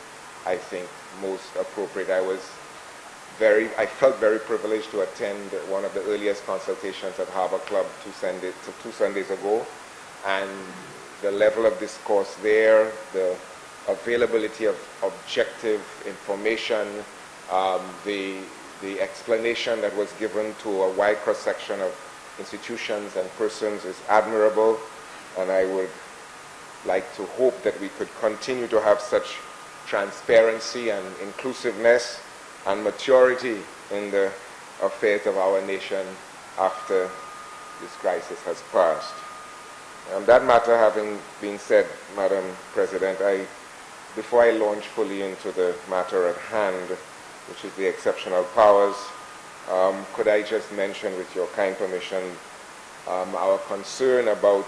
I think, most appropriate. I felt very privileged to attend one of the earliest consultations at Harbour Club two Sundays ago, and the level of discourse there, the availability of objective information, the explanation that was given to a wide cross-section of institutions and persons is admirable, and I would like to hope that we could continue to have such transparency and inclusiveness and maturity in the affairs of our nation after this crisis has passed. That matter having been said, Madam President, before I launch fully into the matter at hand, which is the exceptional powers, could I just mention, with your kind permission, our concern about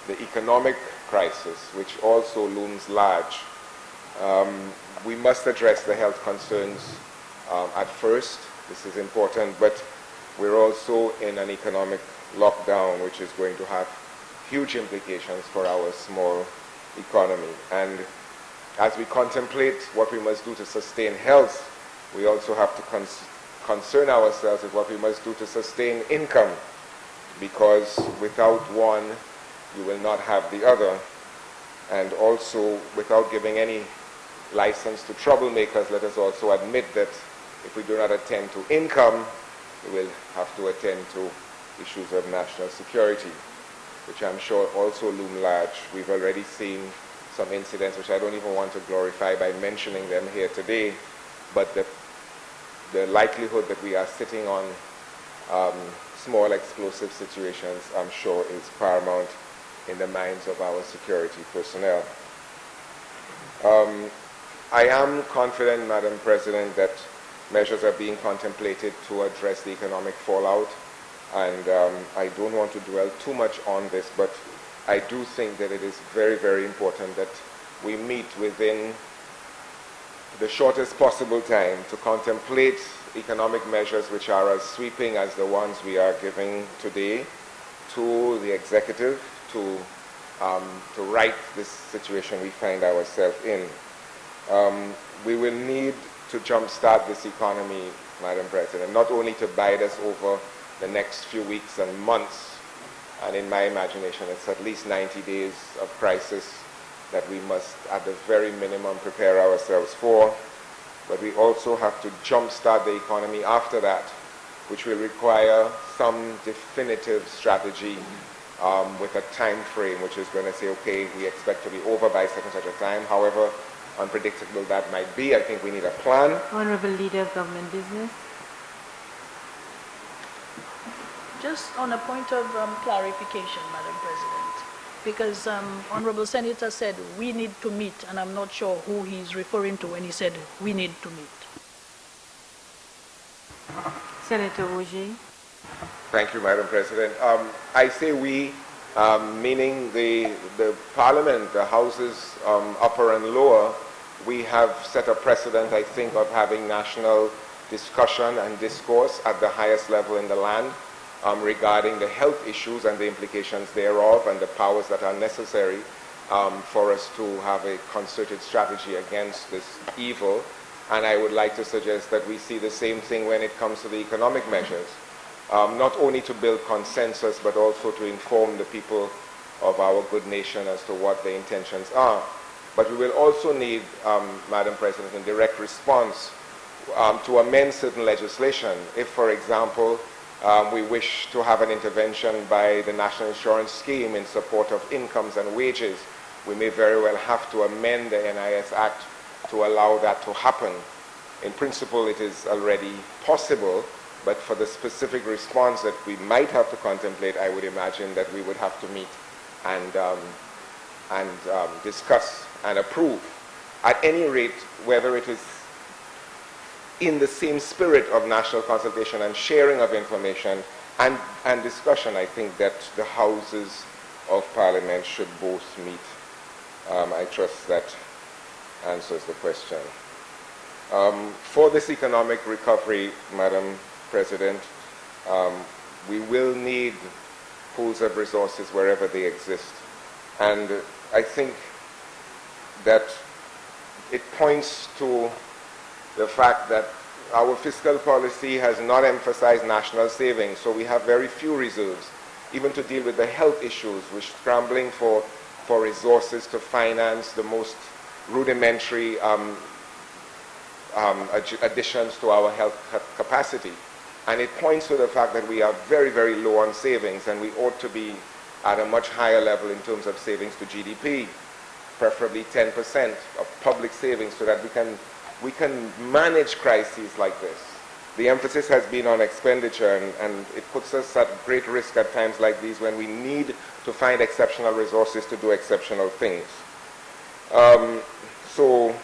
the economic crisis, which also looms large. We must address the health concerns at first. This is important, but we're also in an economic lockdown, which is going to have huge implications for our small economy. And as we contemplate what we must do to sustain health, we also have to concern ourselves with what we must do to sustain income, because without one, you will not have the other. And also, without giving any license to troublemakers, let us also admit that if we do not attend to income, we will have to attend to issues of national security, which I'm sure also loom large. We've already seen some incidents which I don't even want to glorify by mentioning them here today, but the likelihood that we are sitting on small explosive situations, I'm sure, is paramount in the minds of our security personnel. I am confident, Madam President, that measures are being contemplated to address the economic fallout, and I don't want to dwell too much on this, but I do think that it is very, very important that we meet within the shortest possible time to contemplate economic measures which are as sweeping as the ones we are giving today to the executive to right this situation we find ourselves in. We will need to jumpstart this economy, Madam President, not only to bide us over the next few weeks and months, and in my imagination it's at least 90 days of crisis that we must at the very minimum prepare ourselves for, but we also have to jumpstart the economy after that, which will require some definitive strategy with a time frame which is going to say, okay, we expect to be over by such and such a time. However unpredictable that might be, I think we need a plan. Honorable Leader of Government Business. Just on a point of clarification, Madam President, because Honorable Senator said we need to meet, and I'm not sure who he's referring to when he said we need to meet. Senator Roger. Thank you, Madam President. I say we, meaning the Parliament, the Houses upper and lower. We have set a precedent, I think, of having national discussion and discourse at the highest level in the land regarding the health issues and the implications thereof and the powers that are necessary for us to have a concerted strategy against this evil. And I would like to suggest that we see the same thing when it comes to the economic measures, not only to build consensus, but also to inform the people of our good nation as to what the intentions are. But we will also need, Madam President, in direct response to amend certain legislation. If, for example, we wish to have an intervention by the National Insurance Scheme in support of incomes and wages, we may very well have to amend the NIS Act to allow that to happen. In principle, it is already possible, but for the specific response that we might have to contemplate, I would imagine that we would have to meet and discuss and approve. At any rate, whether it is in the same spirit of national consultation and sharing of information and discussion, I think that the Houses of Parliament should both meet. I trust that answers the question. For this economic recovery, Madam President, we will need pools of resources wherever they exist. And I think that it points to the fact that our fiscal policy has not emphasized national savings, so we have very few reserves, even to deal with the health issues. We're scrambling for resources to finance the most rudimentary additions to our health capacity. And it points to the fact that we are very, very low on savings, and we ought to be at a much higher level in terms of savings to GDP, preferably 10% of public savings, so that we can manage crises like this. The emphasis has been on expenditure, and it puts us at great risk at times like these when we need to find exceptional resources to do exceptional things. So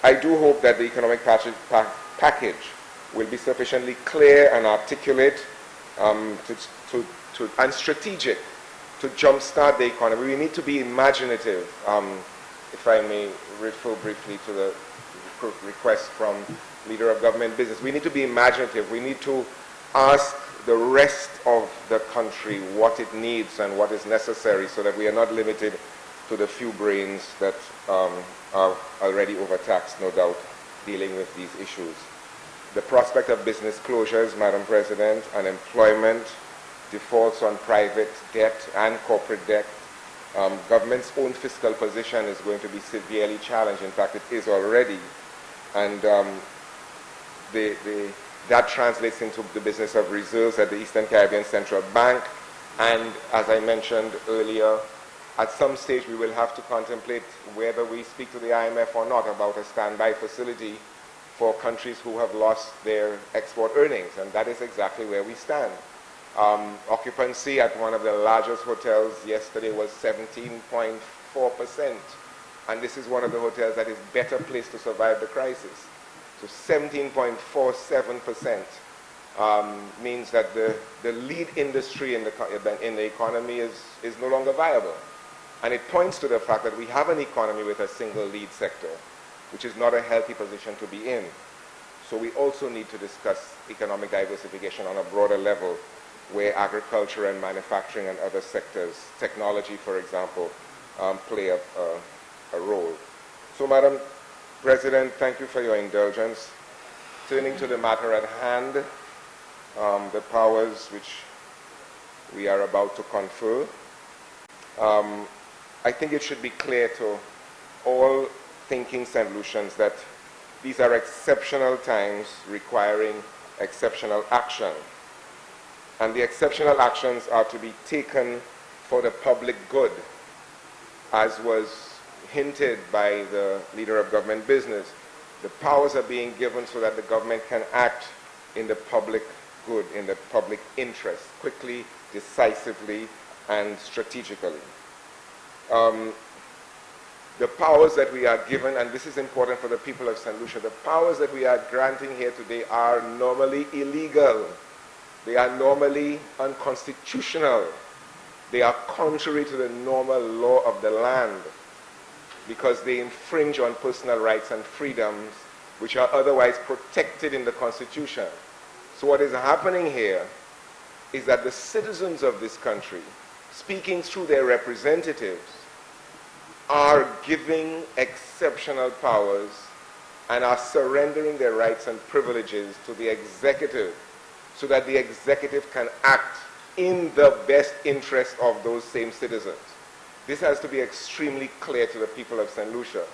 I do hope that the economic package will be sufficiently clear and articulate and strategic to jumpstart the economy. We need to be imaginative. If I may refer briefly to the request from Leader of Government Business, we need to be imaginative. We need to ask the rest of the country what it needs and what is necessary, so that we are not limited to the few brains that are already overtaxed, no doubt, dealing with these issues. The prospect of business closures, Madam President, unemployment, defaults on private debt and corporate debt, government's own fiscal position is going to be severely challenged. In fact, it is already. And that translates into the business of reserves at the Eastern Caribbean Central Bank. And as I mentioned earlier, at some stage we will have to contemplate whether we speak to the IMF or not about a standby facility for countries who have lost their export earnings. And that is exactly where we stand. Occupancy at one of the largest hotels yesterday was 17.4%. And this is one of the hotels that is better placed to survive the crisis. So 17.47% means that the lead industry in the economy is no longer viable. And it points to the fact that we have an economy with a single lead sector, which is not a healthy position to be in. So we also need to discuss economic diversification on a broader level, where agriculture and manufacturing and other sectors, technology, for example, play a role. So, Madam President, thank you for your indulgence. Turning to the matter at hand, the powers which we are about to confer, I think it should be clear to all thinking St. Lucians that these are exceptional times requiring exceptional action. And the exceptional actions are to be taken for the public good, as was hinted by the Leader of Government Business. The powers are being given so that the government can act in the public good, in the public interest, quickly, decisively, and strategically. The powers that we are given, and this is important for the people of St. Lucia, the powers that we are granting here today are normally illegal. They are normally unconstitutional. They are contrary to the normal law of the land, because they infringe on personal rights and freedoms which are otherwise protected in the Constitution. So what is happening here is that the citizens of this country, speaking through their representatives, are giving exceptional powers and are surrendering their rights and privileges to the executive, so that the executive can act in the best interest of those same citizens. This has to be extremely clear to the people of St. Lucia,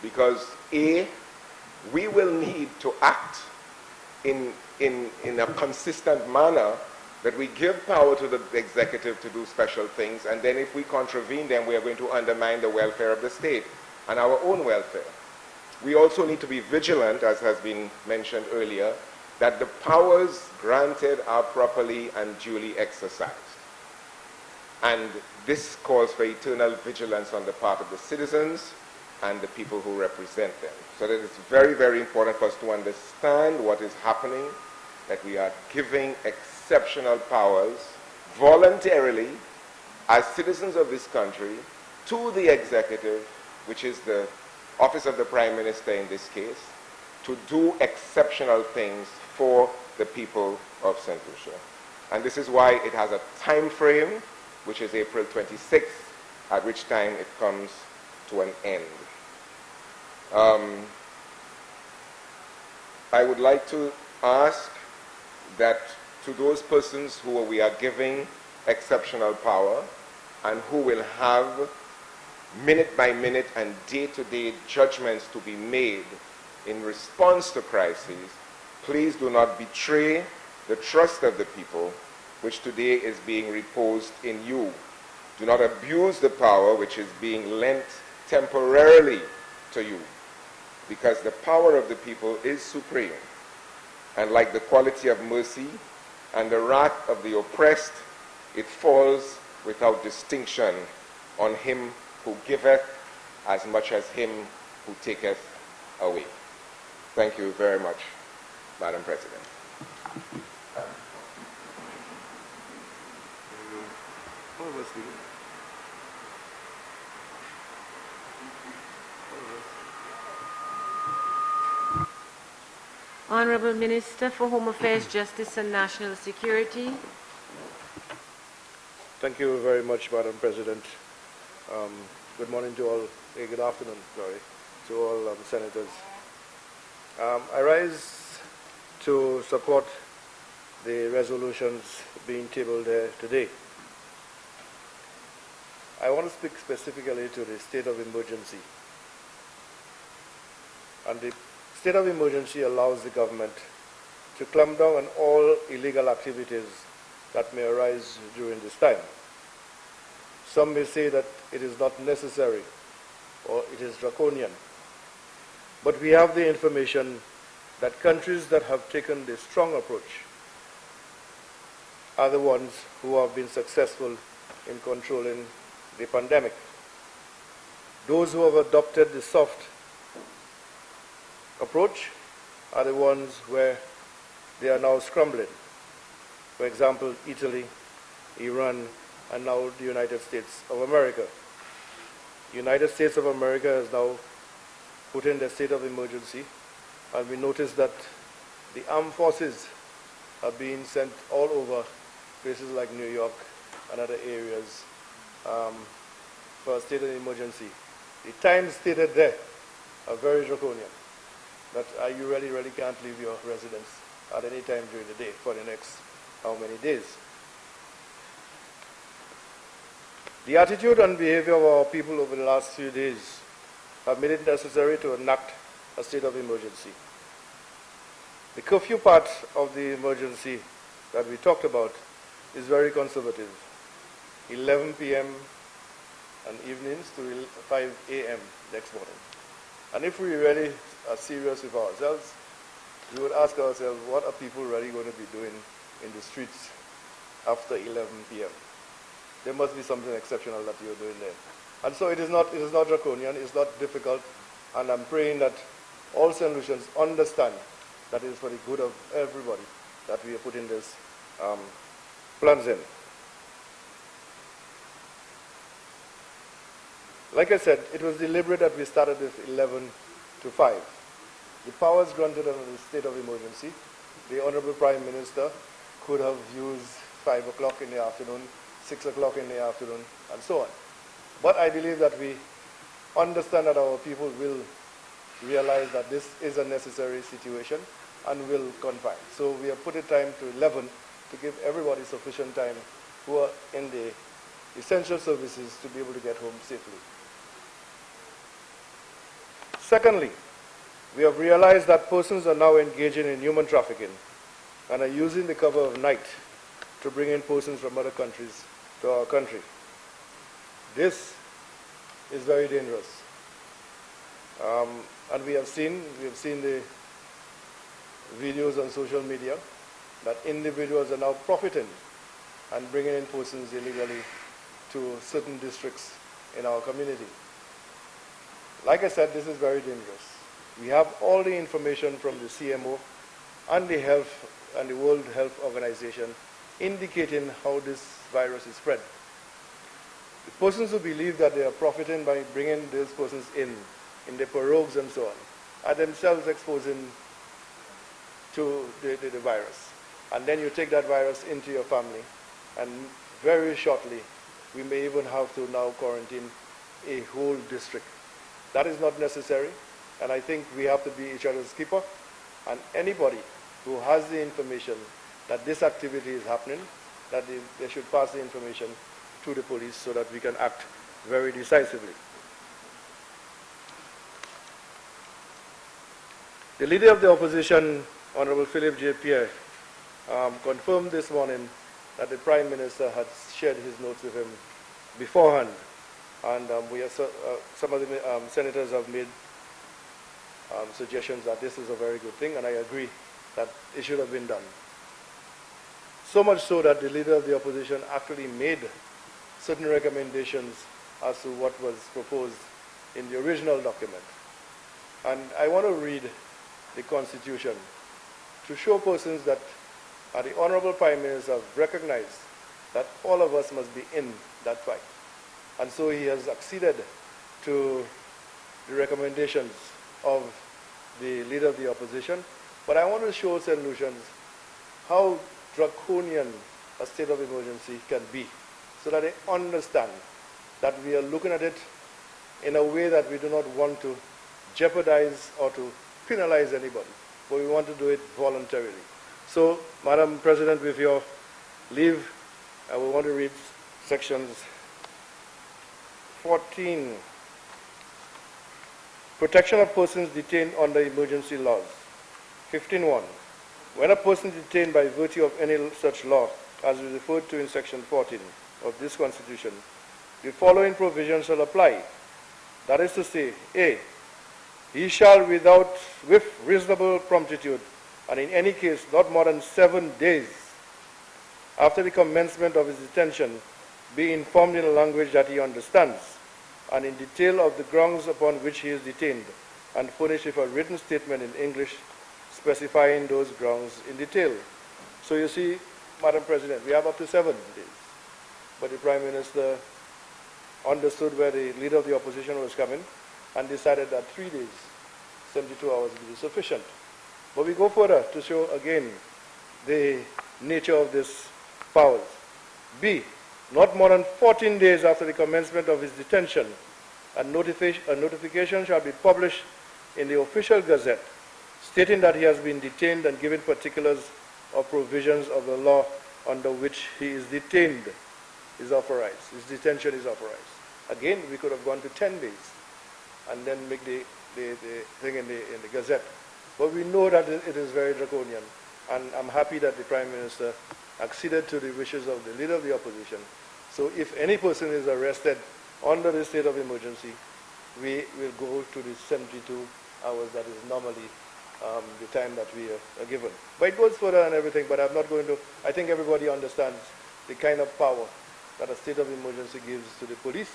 because A, we will need to act in a consistent manner, that we give power to the executive to do special things, and then if we contravene them, we are going to undermine the welfare of the state and our own welfare. We also need to be vigilant, as has been mentioned earlier, that the powers granted are properly and duly exercised. And this calls for eternal vigilance on the part of the citizens and the people who represent them. So that it's very, very important for us to understand what is happening, that we are giving exceptional powers voluntarily as citizens of this country to the executive, which is the office of the Prime Minister in this case, to do exceptional things for the people of St. Lucia. And this is why it has a time frame, which is April 26th, at which time it comes to an end. I would like to ask that to those persons who we are giving exceptional power and who will have minute by minute and day-to-day judgments to be made in response to crises, please do not betray the trust of the people, which today is being reposed in you. Do not abuse the power which is being lent temporarily to you, because the power of the people is supreme. And like the quality of mercy and the wrath of the oppressed, it falls without distinction on him who giveth as much as him who taketh away. Thank you very much, Madam President. Honorable Minister for Home Affairs, Justice and National Security. Thank you very much, Madam President. Good morning to all, good afternoon, sorry, to all senators. I rise to support the resolutions being tabled there today. I want to speak specifically to the state of emergency. And the state of emergency allows the government to clamp down on all illegal activities that may arise during this time. Some may say that it is not necessary or it is draconian. But we have the information that countries that have taken the strong approach are the ones who have been successful in controlling the pandemic. Those who have adopted the soft approach are the ones where they are now scrambling. For example, Italy, Iran, and now the United States of America. The United States of America has now put in the state of emergency, and we notice that the armed forces are being sent all over places like New York and other areas for a state of emergency. The times stated there are very draconian, that you really can't leave your residence at any time during the day for the next how many days. The attitude and behavior of our people over the last few days have made it necessary to enact a state of emergency. The curfew part of the emergency that we talked about is very conservative. 11 p.m. and evenings to 5 a.m. next morning. And if we really are serious with ourselves, we would ask ourselves, what are people really going to be doing in the streets after 11 p.m.? There must be something exceptional that you're doing there. And so it is not draconian, it's not difficult, and I'm praying that all Saint Lucians understand that it is for the good of everybody that we are putting this plans in. Like I said, it was deliberate that we started with 11 to 5. The powers granted under the state of emergency, the Honorable Prime Minister could have used 5 o'clock in the afternoon, 6 o'clock in the afternoon, and so on. But I believe that we understand that our people will realize that this is a necessary situation and will confine. So we have put a time to 11 to give everybody sufficient time who are in the essential services to be able to get home safely. Secondly, we have realized that persons are now engaging in human trafficking and are using the cover of night to bring in persons from other countries to our country. This is very dangerous. And we have seen the videos on social media that individuals are now profiting and bringing in persons illegally to certain districts in our community. Like I said, this is very dangerous. We have all the information from the CMO and the World Health Organization indicating how this virus is spread. The persons who believe that they are profiting by bringing these persons in their pirogues and so on, are themselves exposing to the virus. and then you take that virus into your family, and very shortly, we may even have to now quarantine a whole district. That is not necessary, and I think we have to be each other's keeper, and anybody who has the information that this activity is happening, that they should pass the information to the police so that we can act very decisively. The Leader of the Opposition, Honorable Philip J. Pierre, confirmed this morning that the Prime Minister had shared his notes with him beforehand, and some of the senators have made suggestions that this is a very good thing, and I agree that it should have been done. So much so that the Leader of the Opposition actually made certain recommendations as to what was proposed in the original document. And I want to read the Constitution to show persons that the Honorable Prime Minister have recognized that all of us must be in that fight. And so he has acceded to the recommendations of the Leader of the Opposition. But I want to show St. Lucians how draconian a state of emergency can be, so that they understand that we are looking at it in a way that we do not want to jeopardize or to penalize anybody, but we want to do it voluntarily. So, Madam President, with your leave, I will want to read sections 14. Protection of persons detained under emergency laws. 15.1. When a person detained by virtue of any such law, as is referred to in section 14 of this Constitution, the following provisions shall apply. That is to say, A, he shall with reasonable promptitude, and in any case not more than 7 days after the commencement of his detention, be informed in a language that he understands, and in detail of the grounds upon which he is detained, and furnish with a written statement in English specifying those grounds in detail. So you see, Madam President, we have up to 7 days. But the Prime Minister understood where the Leader of the Opposition was coming and decided that 3 days, 72 hours would be sufficient. But we go further to show again the nature of this powers. B, not more than 14 days after the commencement of his detention, a notification shall be published in the official gazette stating that he has been detained and given particulars or provisions of the law under which he is detained is authorized. His detention is authorized. Again, we could have gone to 10 days and then make the thing in the gazette. But we know that it is very draconian, and I'm happy that the Prime Minister acceded to the wishes of the Leader of the Opposition. So if any person is arrested under the state of emergency, we will go to the 72 hours that is normally the time that we are given. But it goes further and everything, but I'm not going to. I think everybody understands the kind of power that a state of emergency gives to the police,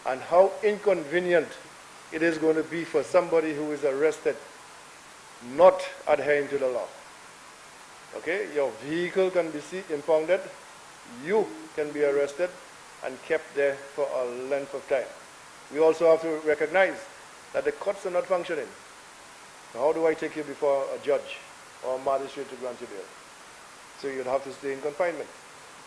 and how inconvenient it is going to be for somebody who is arrested not adhering to the law. Okay, your vehicle can be impounded, you can be arrested and kept there for a length of time. We also have to recognize that the courts are not functioning. How do I take you before a judge or a magistrate to grant you bail? So you'd have to stay in confinement.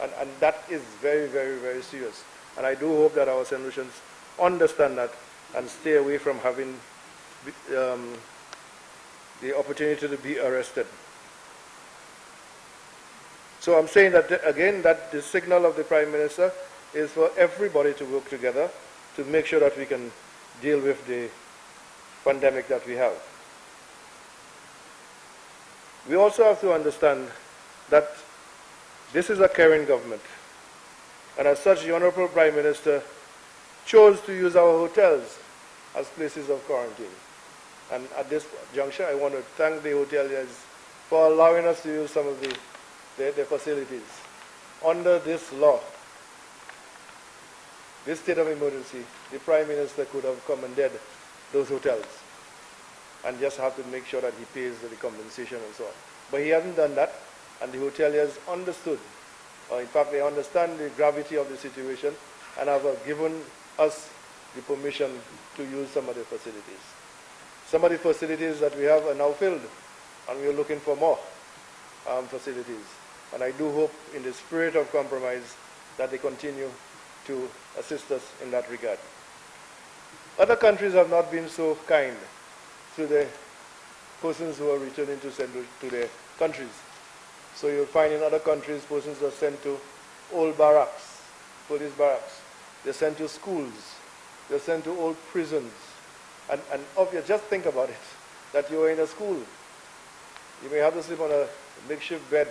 And that is very, very, very serious. And I do hope that our St. Lucians understand that and stay away from having the opportunity to be arrested. So I'm saying that, again, that the signal of the Prime Minister is for everybody to work together to make sure that we can deal with the pandemic that we have. We also have to understand that this is a caring government, and as such, the Honorable Prime Minister chose to use our hotels as places of quarantine. And at this juncture, I want to thank the hoteliers for allowing us to use some of their facilities. Under this law, this state of emergency, the Prime Minister could have commanded those hotels and just have to make sure that he pays the compensation and so on. But he hasn't done that, and the hoteliers understood, or in fact they understand the gravity of the situation and have given us the permission to use some of the facilities. Some of the facilities that we have are now filled, and we are looking for more facilities. And I do hope in the spirit of compromise that they continue to assist us in that regard. Other countries have not been so kind to the persons who are returning to their countries. So you'll find in other countries persons are sent to old barracks, police barracks. They're sent to schools. They're sent to old prisons. And just think about it, that you are in a school. You may have to sleep on a makeshift bed.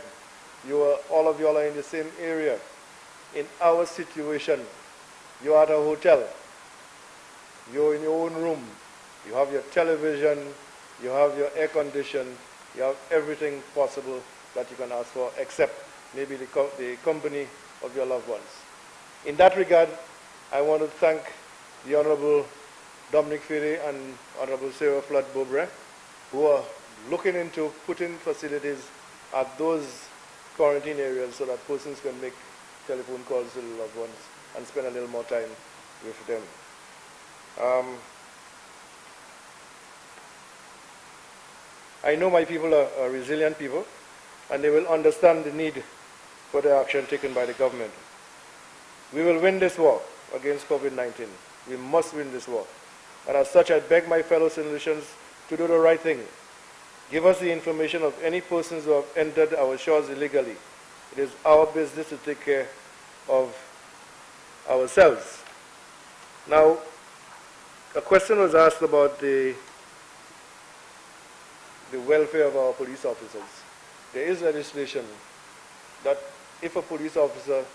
All of you all are in the same area. In our situation, you're at a hotel. You're in your own room. You have your television. You have your air condition. You have everything possible that you can ask for, except maybe the company of your loved ones. In that regard, I want to thank the Honorable Dominic Ferry and Honorable Sarah Flood-Bobre, who are looking into putting facilities at those quarantine areas so that persons can make telephone calls to their loved ones and spend a little more time with them. I know my people are resilient people, and they will understand the need for the action taken by the government. We will win this war against COVID-19. We must win this war. And as such, I beg my fellow Saint Lucians to do the right thing. Give us the information of any persons who have entered our shores illegally. It is our business to take care of ourselves. Now, a question was asked about the welfare of our police officers. There is legislation that if a police officer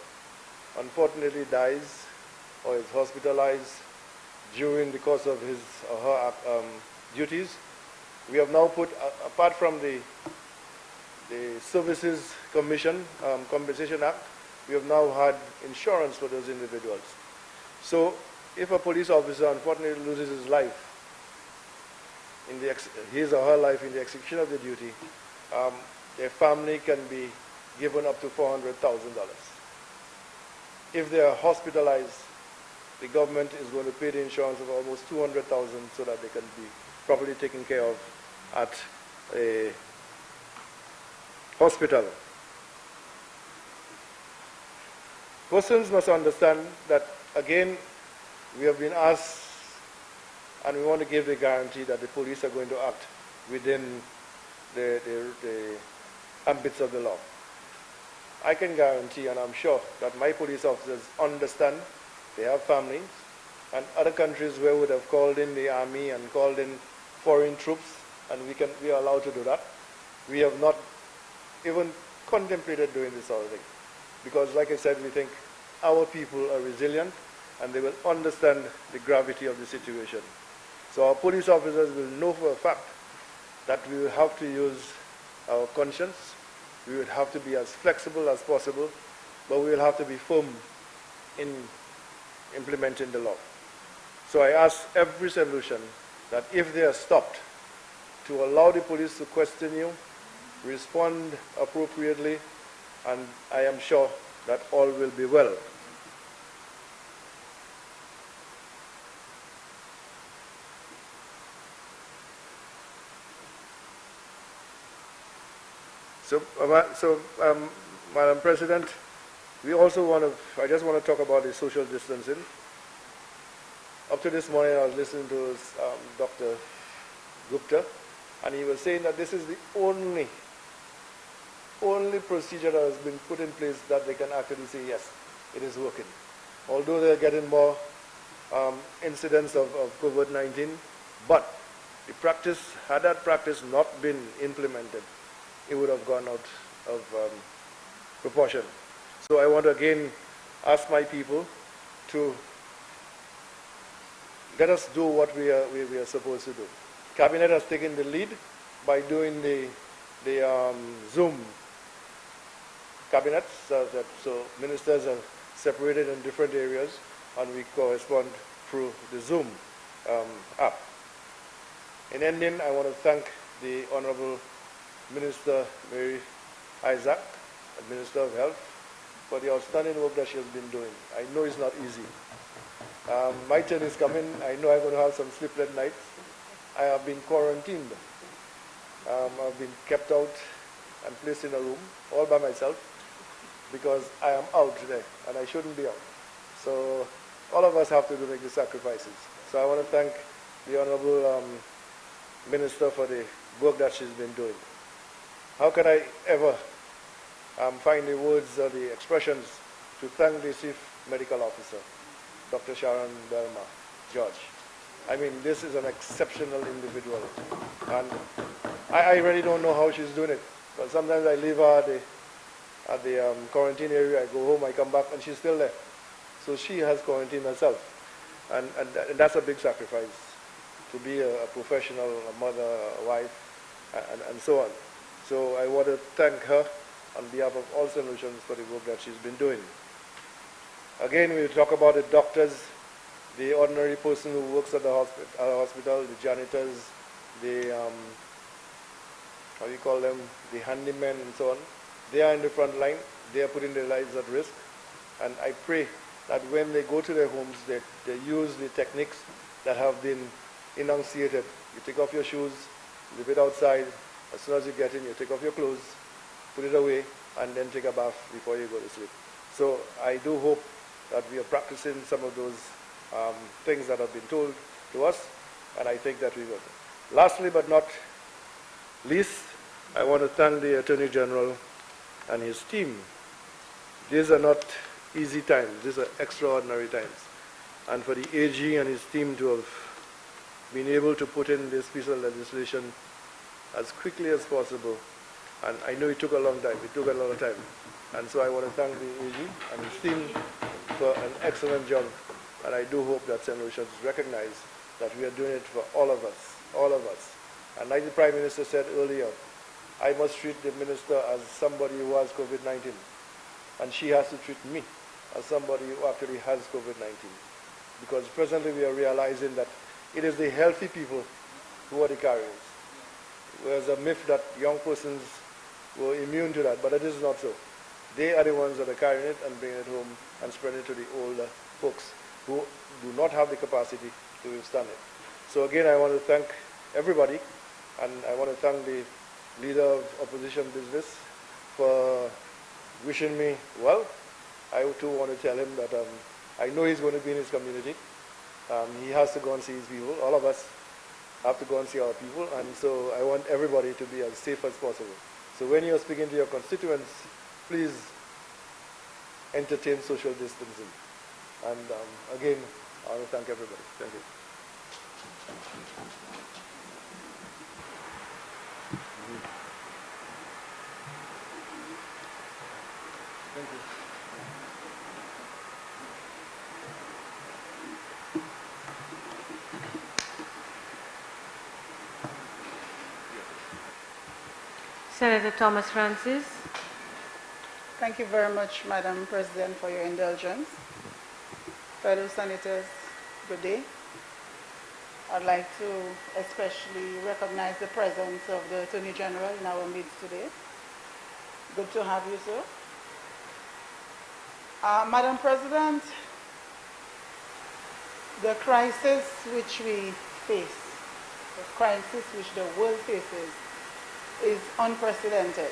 unfortunately dies or is hospitalized during the course of his or her duties, we have now put, apart from the Services Commission Compensation Act, we have now had insurance for those individuals. So if a police officer unfortunately loses his life, his or her life in the execution of the duty, their family can be given up to $400,000. If they are hospitalized, the government is going to pay the insurance of almost $200,000 so that they can be properly taken care of at a hospital. Persons must understand that, again, we have been asked, and we want to give the guarantee that the police are going to act within the ambits of the law. I can guarantee, and I'm sure, that my police officers understand, they have families, and other countries where we would have called in the army and called in foreign troops, and we are allowed to do that. We have not even contemplated doing this sort of thing. Because, like I said, we think our people are resilient, and they will understand the gravity of the situation. So our police officers will know for a fact that we will have to use our conscience. We would have to be as flexible as possible, but we will have to be firm in implementing the law. So I ask every Saint Lucian that if they are stopped, to allow the police to question you, respond appropriately, and I am sure that all will be well. Madam President, I just want to talk about the social distancing. Up to this morning, I was listening to Dr. Gupta, and he was saying that this is the only procedure that has been put in place that they can actually say, yes, it is working. Although they're getting more incidents of COVID-19, but the practice, had that practice not been implemented, it would have gone out of proportion. So I want to again ask my people to let us do what we are supposed to do. Cabinet has taken the lead by doing the Zoom cabinets, so ministers are separated in different areas, and we correspond through the Zoom app. In ending, I want to thank the Honorable Minister Mary Isaac, Minister of Health, for the outstanding work that she has been doing. I know it's not easy. My turn is coming. I know I'm going to have some sleepless nights. I have been quarantined. I've been kept out and placed in a room all by myself. because I am out there and I shouldn't be out. So all of us have to make the sacrifices. So I want to thank the Honorable Minister for the work that she's been doing. How can I ever find the words or the expressions to thank the Chief Medical Officer, Dr. Sharon Belma George. I mean, this is an exceptional individual. And I really don't know how she's doing it. But sometimes I leave her at the quarantine area, I go home, I come back, and she's still there. So she has quarantined herself. And that's a big sacrifice, to be a professional, a mother, a wife, and so on. So I want to thank her on behalf of all Saint Lucians for the work that she's been doing. Again, we talk about the doctors, the ordinary person who works at the hospital, the janitors, the, how do you call them, the handymen and so on. They are in the front line. They are putting their lives at risk. And I pray that when they go to their homes, they use the techniques that have been enunciated. You take off your shoes, leave it outside. As soon as you get in, you take off your clothes, put it away, and then take a bath before you go to sleep. So I do hope that we are practicing some of those things that have been told to us, and I think that we will. Lastly but not least, I want to thank the Attorney General and his team. These are not easy times. These are extraordinary times. And for the AG and his team to have been able to put in this piece of legislation as quickly as possible, and I know it took a long time. It took a lot of time. And so I want to thank the AG and his team for an excellent job. And I do hope that Saint Lucians recognize that we are doing it for all of us, all of us. And like the Prime Minister said earlier, I must treat the Minister as somebody who has COVID-19. And she has to treat me as somebody who actually has COVID-19. Because presently we are realizing that it is the healthy people who are the carriers. There's a myth that young persons were immune to that, but it is not so. They are the ones that are carrying it and bringing it home and spreading it to the older folks who do not have the capacity to withstand it. So again, I want to thank everybody, and I want to thank the leader of opposition business for wishing me well. I too want to tell him that I know he's going to be in his community. He has to go and see his people. All of us have to go and see our people, and so I want everybody to be as safe as possible. So when you're speaking to your constituents, please entertain social distancing. And again, I want to thank everybody. Thank you. Thank you. Senator Thomas Francis. Thank you very much, Madam President, for your indulgence. Fellow senators, good day. I'd like to especially recognize the presence of the Attorney General in our midst today. Good to have you, sir. Madam President, the crisis which we face, the crisis which the world faces, is unprecedented.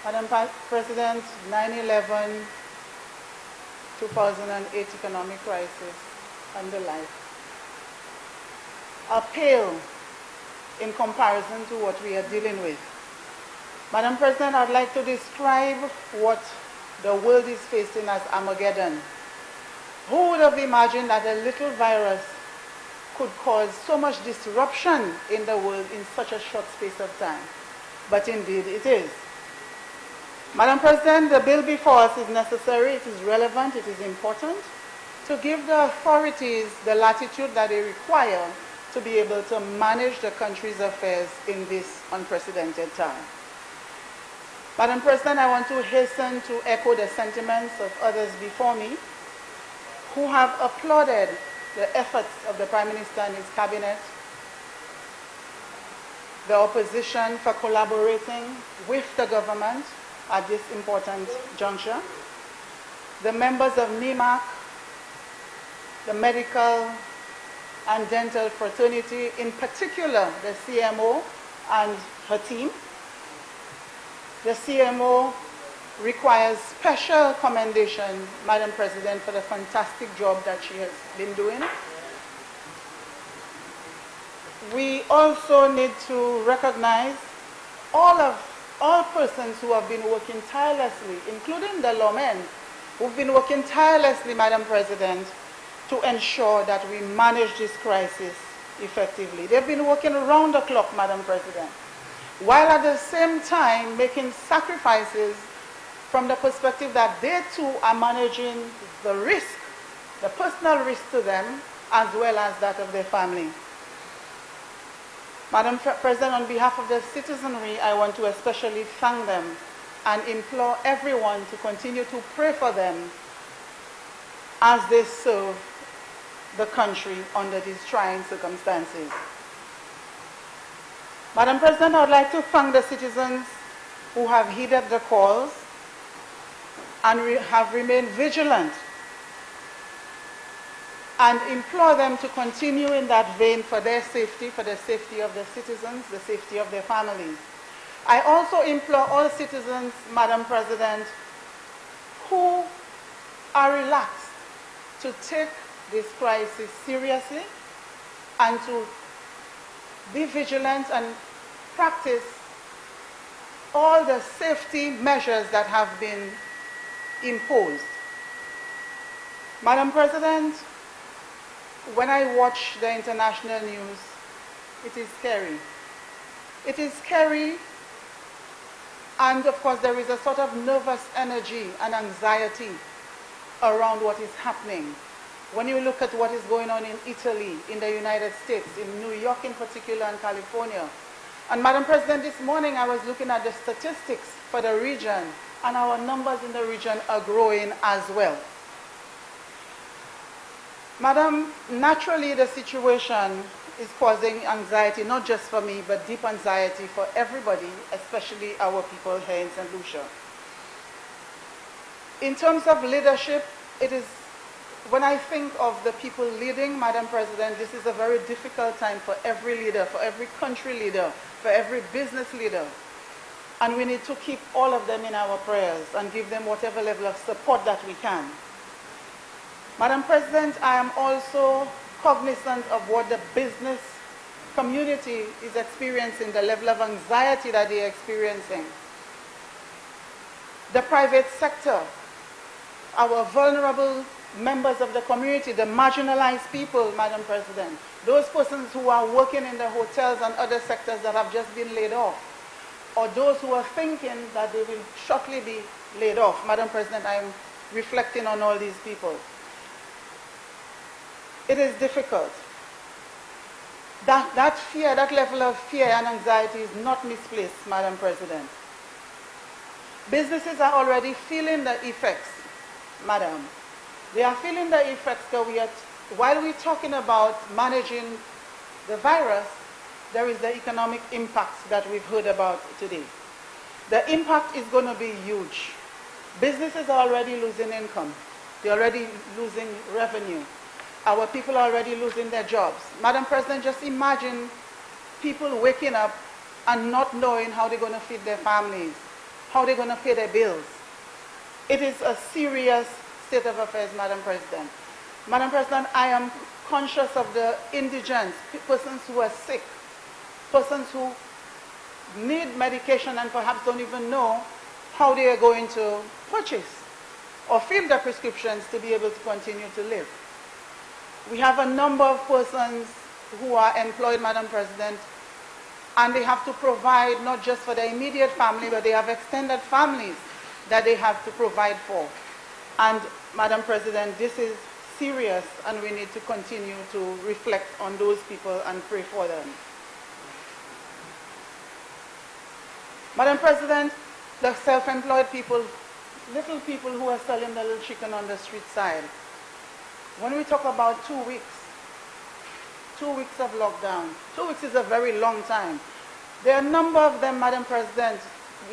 Madam President, 9/11, 2008 economic crisis, and the like are pale in comparison to what we are dealing with. Madam President, I'd like to describe what the world is facing as Armageddon. Who would have imagined that a little virus could cause so much disruption in the world in such a short space of time? But indeed it is. Madam President, the bill before us is necessary, it is relevant, it is important to give the authorities the latitude that they require to be able to manage the country's affairs in this unprecedented time. Madam President, I want to hasten to echo the sentiments of others before me who have applauded the efforts of the Prime Minister and his cabinet, the opposition for collaborating with the government at this important juncture, the members of NEMAC, the medical and dental fraternity, in particular the CMO and her team, the CMO requires special commendation, Madam President, for the fantastic job that she has been doing. We also need to recognize all persons who have been working tirelessly, including the lawmen, who've been working tirelessly, Madam President, to ensure that we manage this crisis effectively. They've been working around the clock, Madam President, while at the same time making sacrifices from the perspective that they too are managing the risk, the personal risk to them, as well as that of their family. Madam President, on behalf of the citizenry, I want to especially thank them and implore everyone to continue to pray for them as they serve the country under these trying circumstances. Madam President, I would like to thank the citizens who have heeded the calls and have remained vigilant, and implore them to continue in that vein for their safety, for the safety of the citizens, the safety of their families. I also implore all citizens, Madam President, who are relaxed to take this crisis seriously and to be vigilant and practice all the safety measures that have been imposed. Madam President, when I watch the international news, it is scary. It is scary, and of course there is a sort of nervous energy and anxiety around what is happening. When you look at what is going on in Italy, in the United States, in New York in particular, and California. And Madam President, this morning I was looking at the statistics for the region, and our numbers in the region are growing as well. Madam, naturally the situation is causing anxiety, not just for me, but deep anxiety for everybody, especially our people here in Saint Lucia. In terms of leadership, it is, when I think of the people leading, Madam President, this is a very difficult time for every leader, for every country leader, for every business leader. And we need to keep all of them in our prayers and give them whatever level of support that we can. Madam President, I am also cognizant of what the business community is experiencing, the level of anxiety that they are experiencing. The private sector, our vulnerable members of the community, the marginalized people, Madam President, those persons who are working in the hotels and other sectors that have just been laid off, or those who are thinking that they will shortly be laid off. Madam President, I am reflecting on all these people. It is difficult. That fear, that level of fear and anxiety is not misplaced, Madam President. Businesses are already feeling the effects, Madam. They are feeling the effects that while we're talking about managing the virus, there is the economic impact that we've heard about today. The impact is going to be huge. Businesses are already losing income. They're already losing revenue. Our people are already losing their jobs. Madam President, just imagine people waking up and not knowing how they're going to feed their families, how they're going to pay their bills. It is a serious state of affairs, Madam President. Madam President, I am conscious of the indigents, persons who are sick, persons who need medication and perhaps don't even know how they are going to purchase or fill their prescriptions to be able to continue to live. We have a number of persons who are employed, Madam President, and they have to provide not just for their immediate family, but they have extended families that they have to provide for. And Madam President, this is serious, and we need to continue to reflect on those people and pray for them. Madam President, the self-employed people, little people who are selling the little chicken on the street side, when we talk about 2 weeks of lockdown, 2 weeks is a very long time. There are a number of them, Madam President,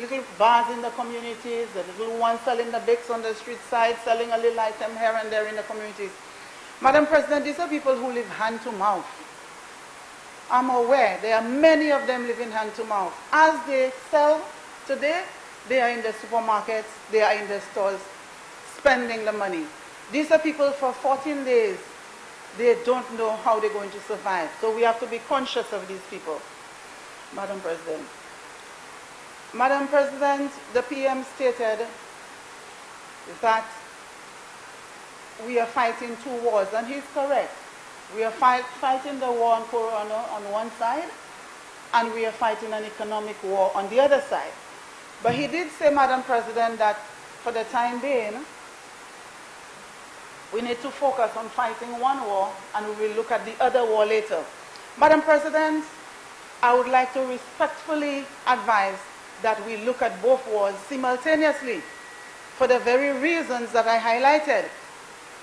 little bars in the communities, the little ones selling the bakes on the street side, selling a little item here and there in the communities. Madam President, these are people who live hand to mouth. I'm aware there are many of them living hand to mouth. As they sell today, they are in the supermarkets, they are in the stores, spending the money. These are people for 14 days. They don't know how they're going to survive. So we have to be conscious of these people, Madam President. Madam President, the PM stated that we are fighting two wars, and he's correct. We are fighting the war on Corona on one side, and we are fighting an economic war on the other side. But he did say, Madam President, that for the time being, we need to focus on fighting one war, and we will look at the other war later. Madam President, I would like to respectfully advise that we look at both wars simultaneously for the very reasons that I highlighted.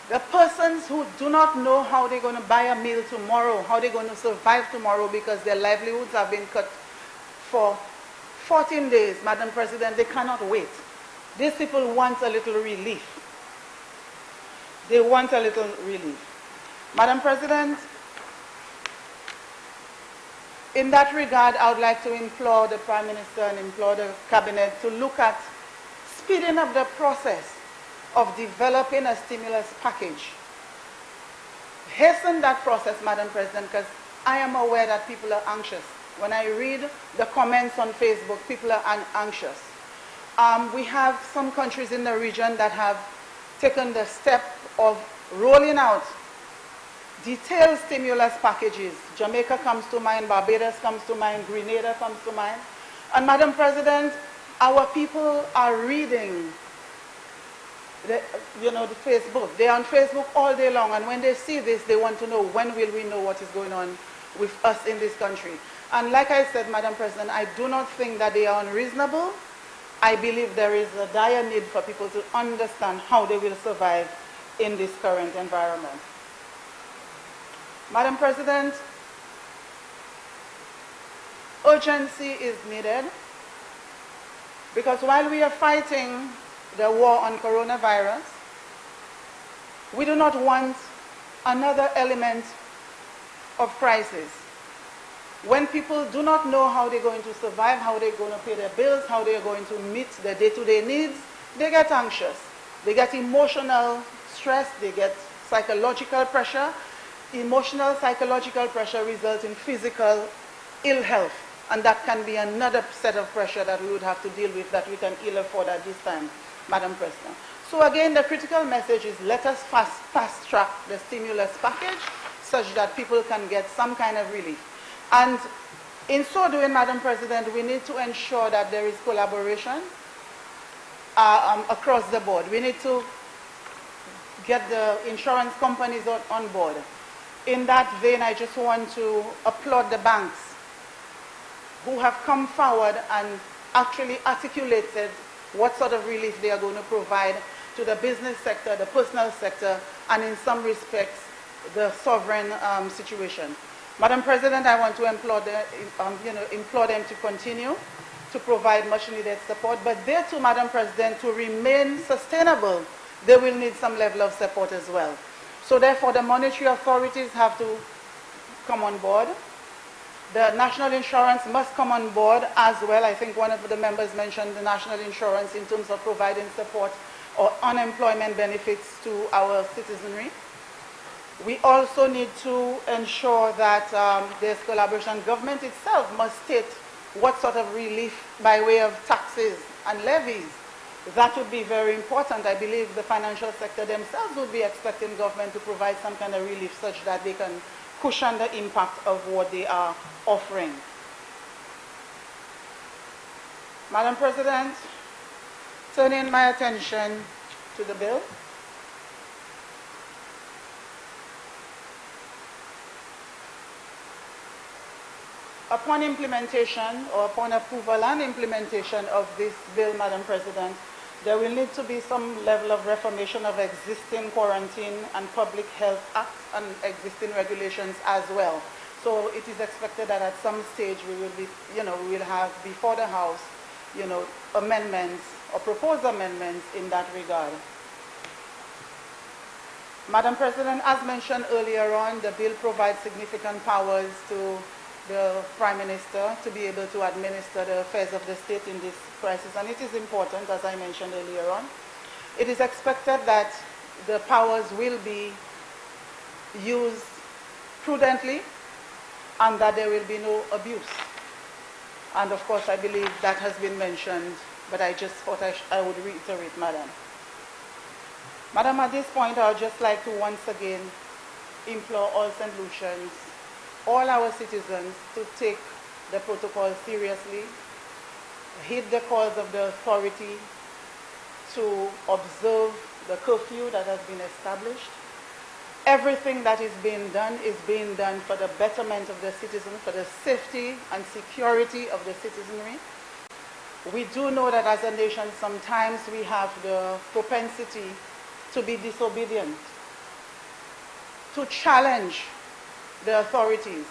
The persons who do not know how they're going to buy a meal tomorrow, how they're going to survive tomorrow because their livelihoods have been cut for 14 days, Madam President, they cannot wait. These people want a little relief. They want a little relief. Madam President, in that regard, I would like to implore the Prime Minister and implore the Cabinet to look at speeding up the process of developing a stimulus package. Hasten that process, Madam President, because I am aware that people are anxious. When I read the comments on Facebook, people are anxious. We have some countries in the region that have taken the step of rolling out detailed stimulus packages. Jamaica comes to mind, Barbados comes to mind, Grenada comes to mind. And Madam President, our people are reading the Facebook. They're on Facebook all day long, and when they see this, they want to know, when will we know what is going on with us in this country? And like I said, Madam President, I do not think that they are unreasonable. I believe there is a dire need for people to understand how they will survive in this current environment. Madam President, urgency is needed because while we are fighting the war on coronavirus, we do not want another element of crisis. When people do not know how they're going to survive, how they're going to pay their bills, how they're going to meet their day-to-day needs, they get anxious. They get emotional stress, they get psychological pressure. Emotional, psychological pressure results in physical ill health, and that can be another set of pressure that we would have to deal with that we can ill afford at this time, Madam President. So again, the critical message is let us fast track the stimulus package such that people can get some kind of relief. And in so doing, Madam President, we need to ensure that there is collaboration across the board. We need to get the insurance companies on board. In that vein, I just want to applaud the banks who have come forward and actually articulated what sort of relief they are going to provide to the business sector, the personal sector, and in some respects, the sovereign situation. Madam President, I want to implore them to continue to provide much needed support, but there too, Madam President, to remain sustainable, they will need some level of support as well. So therefore, the monetary authorities have to come on board. The national insurance must come on board as well. I think one of the members mentioned the national insurance in terms of providing support or unemployment benefits to our citizenry. We also need to ensure that there's collaboration. Government itself must state what sort of relief by way of taxes and levies. That would be very important. I believe the financial sector themselves would be expecting government to provide some kind of relief such that they can cushion the impact of what they are offering. Madam President, turning my attention to the bill. Upon implementation or upon approval and implementation of this bill, Madam President, there will need to be some level of reformation of existing quarantine and public health acts and existing regulations as well. So it is expected that at some stage we will be, we will have before the House, amendments or proposed amendments in that regard. Madam President, as mentioned earlier on, the bill provides significant powers to the Prime Minister to be able to administer the affairs of the state in this crisis. And it is important, as I mentioned earlier on. It is expected that the powers will be used prudently and that there will be no abuse. And of course, I believe that has been mentioned, but I just thought I would reiterate, Madam. Madam, at this point, I would just like to once again implore all St. Lucians, all our citizens, to take the protocol seriously, heed the calls of the authority, to observe the curfew that has been established. Everything that is being done for the betterment of the citizens, for the safety and security of the citizenry. We do know that as a nation, sometimes we have the propensity to be disobedient, to challenge the authorities.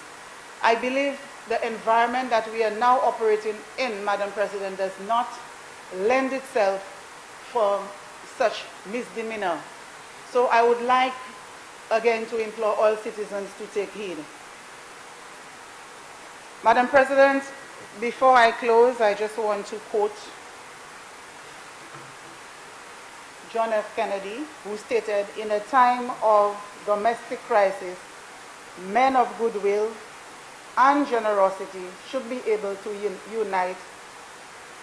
I believe the environment that we are now operating in, Madam President, does not lend itself for such misdemeanor. So I would like, again, to implore all citizens to take heed. Madam President, before I close, I just want to quote John F. Kennedy, who stated, "In a time of domestic crisis, men of goodwill and generosity should be able to unite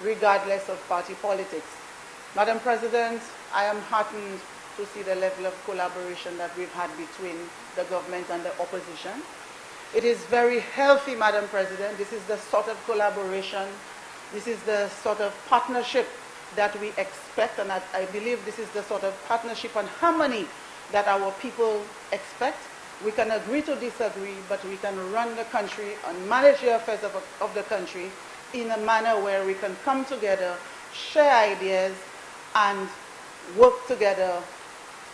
regardless of party politics." Madam President, I am heartened to see the level of collaboration that we've had between the government and the opposition. It is very healthy, Madam President. This is the sort of collaboration, this is the sort of partnership that we expect, and I believe this is the sort of partnership and harmony that our people expect. We can agree to disagree, but we can run the country and manage the affairs of the country in a manner where we can come together, share ideas, and work together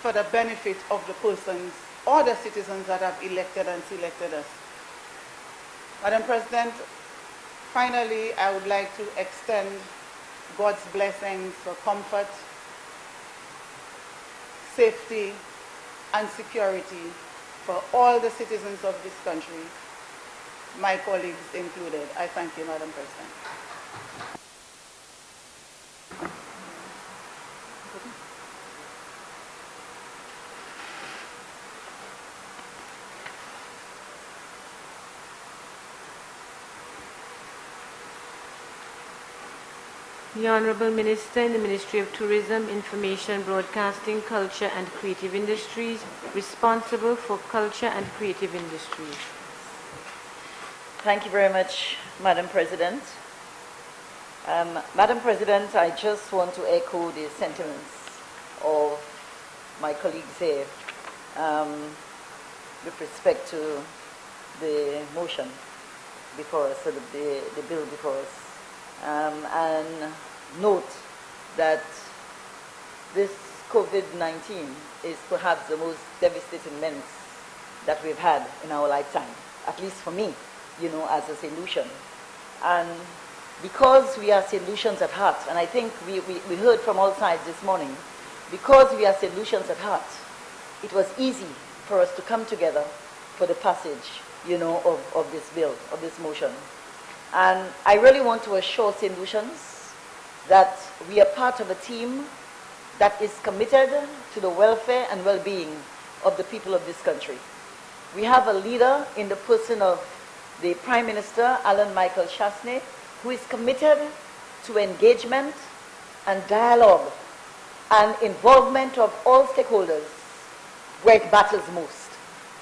for the benefit of the persons or the citizens that have elected and selected us. Madam President, finally, I would like to extend God's blessings for comfort, safety, and security for all the citizens of this country, my colleagues included. I thank you, Madam President. The Honorable Minister in the Ministry of Tourism, Information, Broadcasting, Culture and Creative Industries, responsible for culture and creative industries. Thank you very much, Madam President. Madam President, I just want to echo the sentiments of my colleagues here with respect to the motion before us, or the bill before us. And note that this COVID-19 is perhaps the most devastating menace that we've had in our lifetime, at least for me, as a Saint Lucian. And because we are Saint Lucians at heart, and I think we heard from all sides this morning, because we are Saint Lucians at heart, it was easy for us to come together for the passage, of this bill, of this motion. And I really want to assure St. Lucians that we are part of a team that is committed to the welfare and well-being of the people of this country. We have a leader in the person of the Prime Minister, Alan Michael Chasney, who is committed to engagement and dialogue and involvement of all stakeholders where it matters most.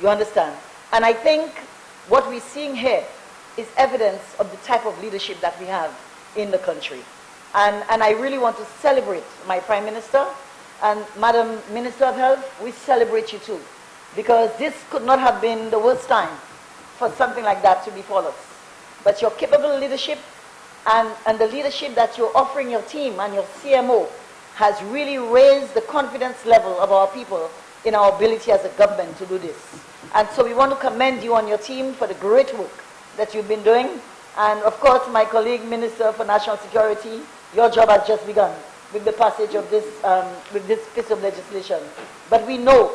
You understand? And I think what we're seeing here is evidence of the type of leadership that we have in the country. And I really want to celebrate my Prime Minister and Madam Minister of Health. We celebrate you too, because this could not have been the worst time for something like that to befall us. But your capable leadership and the leadership that you're offering your team and your CMO has really raised the confidence level of our people in our ability as a government to do this. And so we want to commend you and your team for the great work that you've been doing. And of course, my colleague, Minister for National Security, your job has just begun with the passage of this, piece of legislation. But we know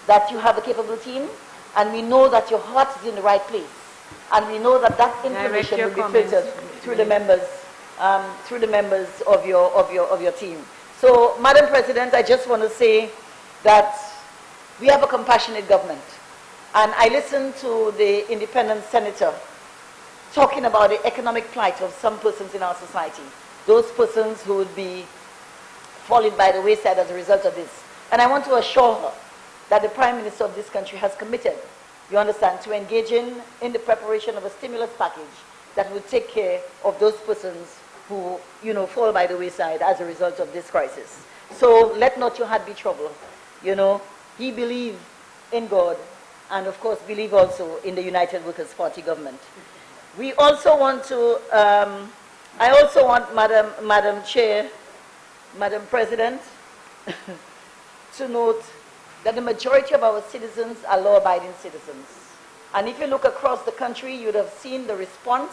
that you have a capable team, and we know that your heart is in the right place. And we know that that information will be filtered through the members, of your team. So, Madam President, I just want to say that we have a compassionate government. And I listened to the independent senator talking about the economic plight of some persons in our society, those persons who would be falling by the wayside as a result of this. And I want to assure her that the Prime Minister of this country has committed, you understand, to engage in the preparation of a stimulus package that will take care of those persons who, you know, fall by the wayside as a result of this crisis. So let not your heart be troubled. You know, he believed in God and, of course, believe also in the United Workers' Party government. We also want to, I also want Madam Chair, Madam President, to note that the majority of our citizens are law-abiding citizens. And if you look across the country, you'd have seen the response,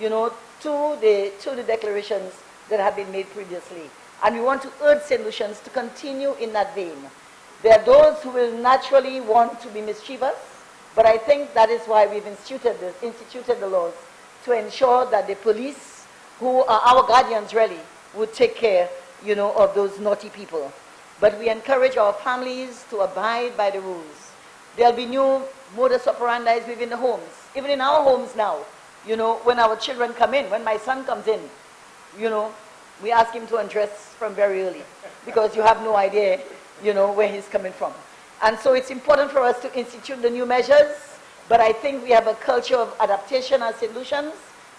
you know, to the declarations that have been made previously. And we want to urge Saint Lucians to continue in that vein. There are those who will naturally want to be mischievous, but I think that is why we've instituted the laws to ensure that the police, who are our guardians really, would take care, you know, of those naughty people. But we encourage our families to abide by the rules. There'll be new modus operandi within the homes. Even in our homes now, you know, when our children come in, when my son comes in, you know, we ask him to undress from very early because you have no idea, you know, where he's coming from. And so it's important for us to institute the new measures, but I think we have a culture of adaptation as Saint Lucians,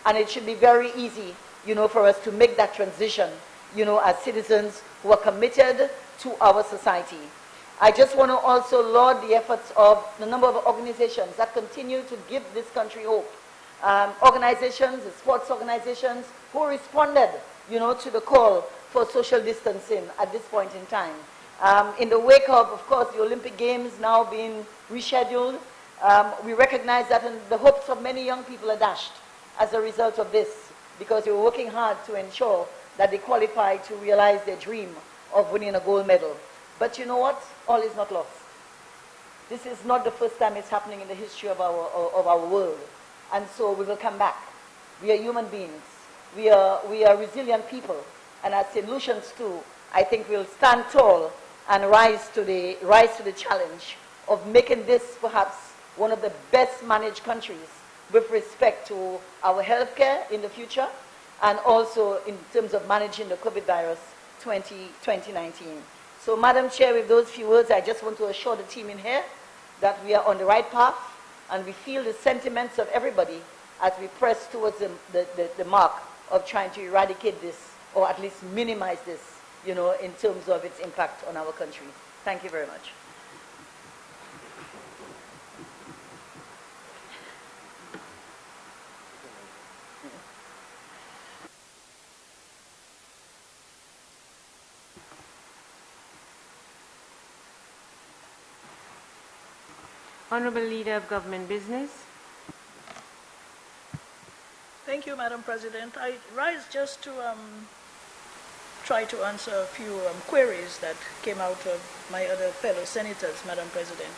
and it should be very easy, you know, for us to make that transition, you know, as citizens who are committed to our society. I just want to also laud the efforts of the number of organizations that continue to give this country hope. Organizations, sports organizations, who responded, you know, to the call for social distancing at this point in time. In the wake of course, the Olympic Games now being rescheduled, we recognize that the hopes of many young people are dashed as a result of this, because they were working hard to ensure that they qualify to realize their dream of winning a gold medal. But you know what? All is not lost. This is not the first time it's happening in the history of our world. And so we will come back. We are human beings. We are resilient people. And as Saint Lucians too, I think we'll stand tall and rise to the challenge of making this perhaps one of the best managed countries with respect to our healthcare in the future, and also in terms of managing the COVID virus 2019. So, Madam Chair, with those few words, I just want to assure the team in here that we are on the right path, and we feel the sentiments of everybody as we press towards the mark of trying to eradicate this, or at least minimize this, you know, in terms of its impact on our country. Thank you very much. Honorable Leader of Government Business. Thank you, Madam President. I rise just to try to answer a few queries that came out of my other fellow senators, Madam President.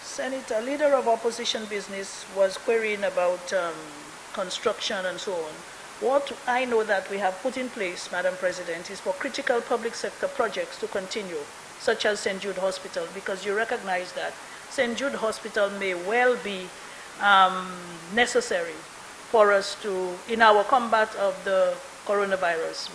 Senator, Leader of Opposition Business was querying about construction and so on. What I know that we have put in place, Madam President, is for critical public sector projects to continue, such as St. Jude Hospital, because you recognize that St. Jude Hospital may well be necessary for us to, in our combat of the coronavirus,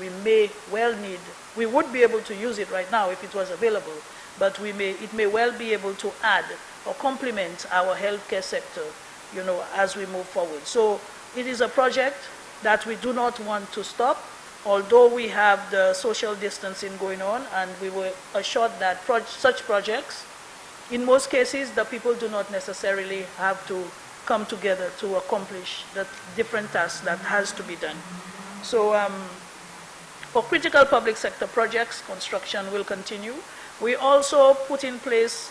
we would be able to use it right now if it was available, but it may well be able to add or complement our healthcare sector, you know, as we move forward. So it is a project that we do not want to stop, although we have the social distancing going on, and we were assured that such projects, in most cases, the people do not necessarily have to come together to accomplish the different tasks that has to be done. So for critical public sector projects, construction will continue. We also put in place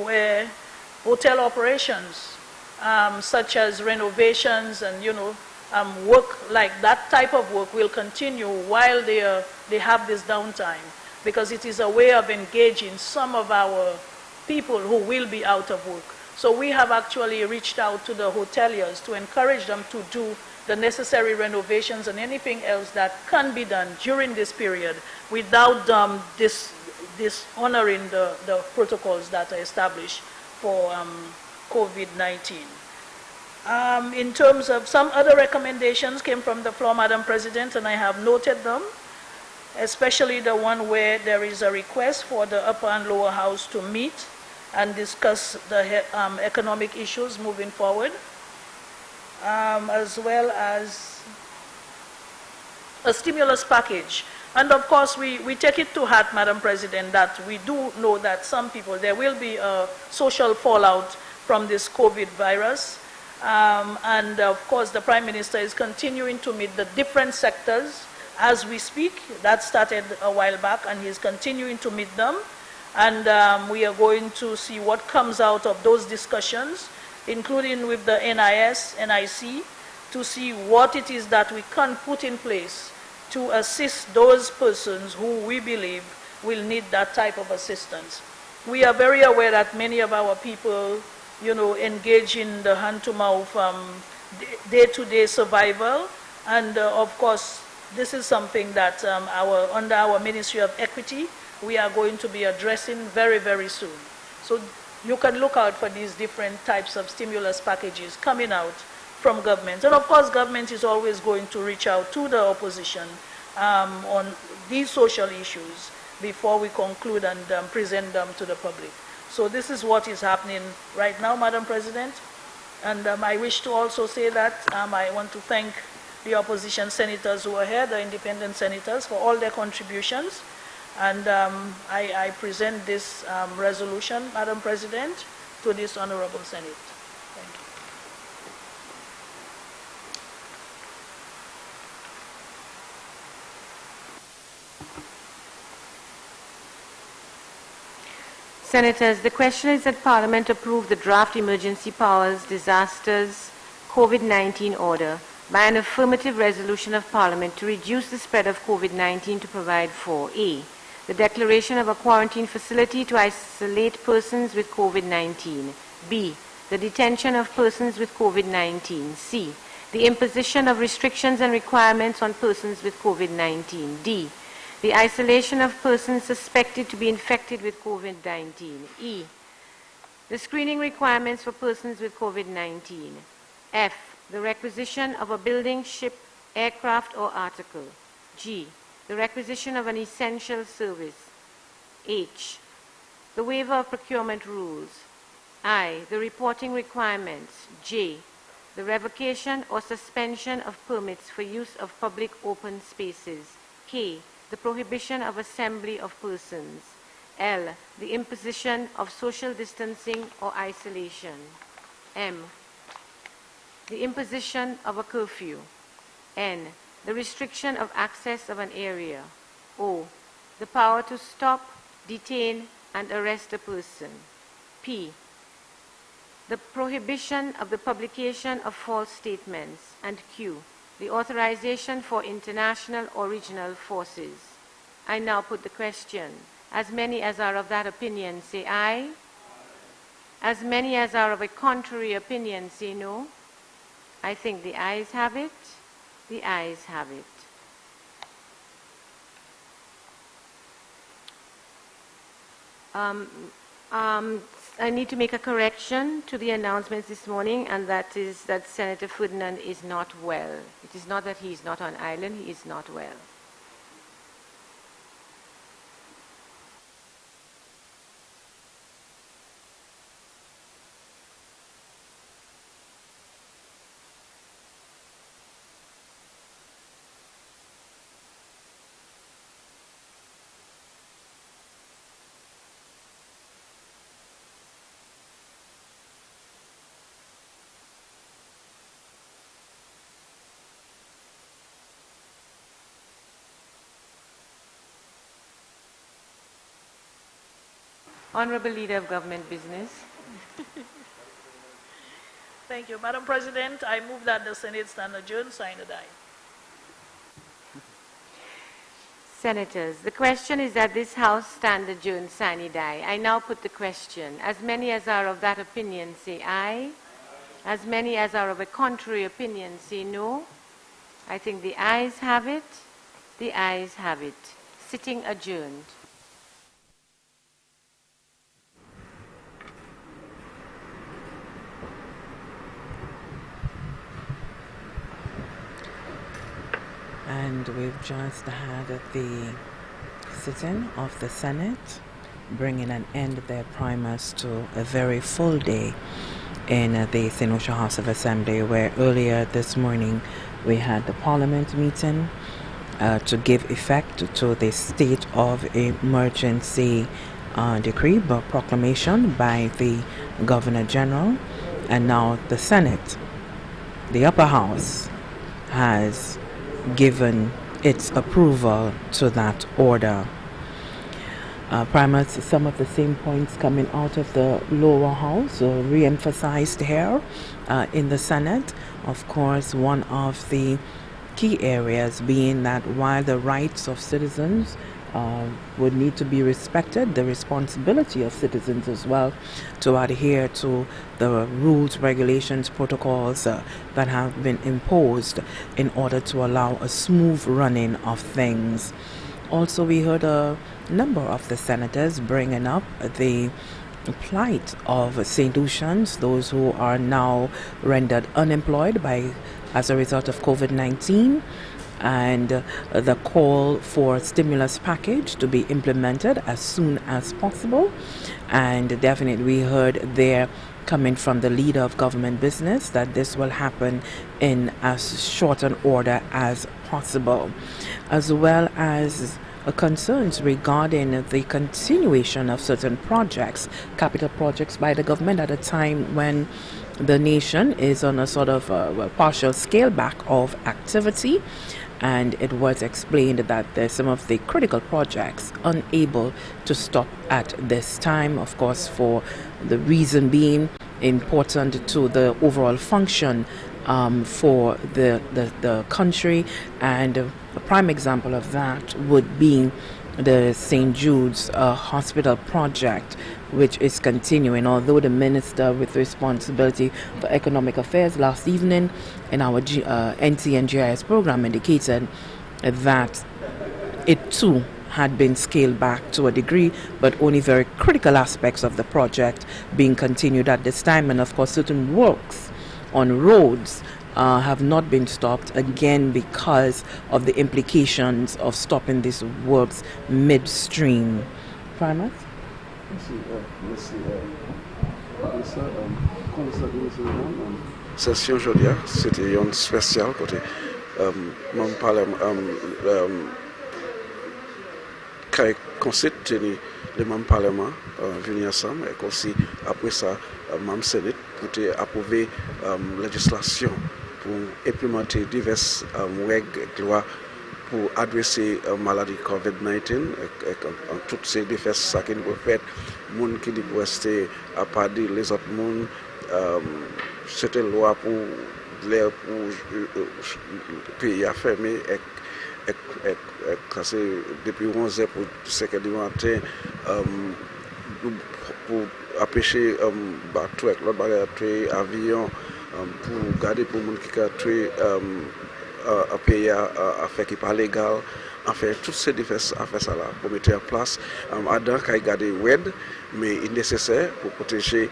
where hotel operations, such as renovations and, you know, work like that type of work will continue while they have this downtime, because it is a way of engaging some of our people who will be out of work. So we have actually reached out to the hoteliers to encourage them to do the necessary renovations and anything else that can be done during this period without dishonoring the protocols that are established for COVID-19. In terms of some other recommendations came from the floor, Madam President, and I have noted them, especially the one where there is a request for the upper and lower house to meet and discuss the economic issues moving forward, as well as a stimulus package. And of course, we take it to heart, Madam President, that we do know that some people, there will be a social fallout from this COVID virus. And of course, the Prime Minister is continuing to meet the different sectors as we speak. That started a while back, and he's continuing to meet them. And we are going to see what comes out of those discussions, including with the NIS, NIC, to see what it is that we can put in place to assist those persons who we believe will need that type of assistance. We are very aware that many of our people, engage in the hand-to-mouth, day-to-day survival, and of course, this is something that under our Ministry of Equity, we are going to be addressing very, very soon. So you can look out for these different types of stimulus packages coming out from government. And of course, government is always going to reach out to the opposition on these social issues before we conclude and present them to the public. So this is what is happening right now, Madam President. And I wish to also say that I want to thank the opposition senators who are here, the independent senators, for all their contributions. And I present this resolution, Madam President, to this Honorable Senate. Thank you. Senators, the question is that Parliament approve the draft Emergency Powers Disasters COVID-19 order by an affirmative resolution of Parliament to reduce the spread of COVID-19 to provide for A, the declaration of a quarantine facility to isolate persons with COVID-19, B, the detention of persons with COVID-19, C, the imposition of restrictions and requirements on persons with COVID-19, D, the isolation of persons suspected to be infected with COVID-19, E, the screening requirements for persons with COVID-19, F, the requisition of a building, ship, aircraft, or article, G, the requisition of an essential service, H, the waiver of procurement rules, I, the reporting requirements, J, the revocation or suspension of permits for use of public open spaces, K, the prohibition of assembly of persons, L, the imposition of social distancing or isolation, M, the imposition of a curfew, N, the restriction of access of an area, O, the power to stop, detain, and arrest a person, P, the prohibition of the publication of false statements, and Q, the authorization for international or regional forces. I now put the question. As many as are of that opinion, say aye. As many as are of a contrary opinion, say no. I think the ayes have it. The ayes have it. I need to make a correction to the announcements this morning, and that is that Senator Ferdinand is not well. It is not that he is not on island, he is not well. Honorable Leader of Government Business. Thank you. Madam President, I move that the Senate stand adjourned, sign and die. Senators, the question is that this House stand adjourned sine die. I now put the question. As many as are of that opinion say aye. As many as are of a contrary opinion say no. I think the ayes have it. The ayes have it. Sitting adjourned. And we've just had the sitting of the Senate, bringing an end there primus to a very full day in the Saint Lucia House of Assembly, where earlier this morning we had the Parliament meeting to give effect to the state of emergency decree proclamation by the Governor General, and now the Senate, the upper house, has given its approval to that order. Primus, some of the same points coming out of the lower house re-emphasized here in the Senate. Of course, one of the key areas being that while the rights of citizens would need to be respected, the responsibility of citizens as well to adhere to the rules, regulations, protocols that have been imposed in order to allow a smooth running of things. Also, we heard a number of the senators bringing up the plight of Saint Lucians, those who are now rendered unemployed as a result of COVID-19, and the call for stimulus package to be implemented as soon as possible. And definitely we heard there coming from the leader of government business that this will happen in as short an order as possible, as well as concerns regarding the continuation of certain projects, capital projects by the government at a time when the nation is on a sort of partial scale back of activity. And it was explained that there's some of the critical projects unable to stop at this time, of course, for the reason being important to the overall function for the country. And a prime example of that would be the St. Jude's hospital project, which is continuing, although the Minister with responsibility for economic affairs last evening in our NTNGIS program indicated that it too had been scaled back to a degree, but only very critical aspects of the project being continued at this time. And of course, certain works on roads have not been stopped, again because of the implications of stopping these works midstream. Primus? Session aujourd'hui, c'était une spéciale côté mon parlement qui consiste le même parlement venir ensemble et aussi après ça même Sénat pour approuver législation pour implémenter diverses règles et lois pour adresser la maladie COVID-19 et toutes ces diverses ça qui nous fait monde qui dit pour rester à part les autres monde c'était loi pour les pays à fermer et depuis 11 heures pour 5 heures du matin pour empêcher bateau avec l'autre bateau avion pour garder pour monde qui a tué un pays à faire qui pas légal. En fait, toutes ces diverses affaires ça là pour mettre en place Adam qui a gardé WED, mais il est nécessaire pour protéger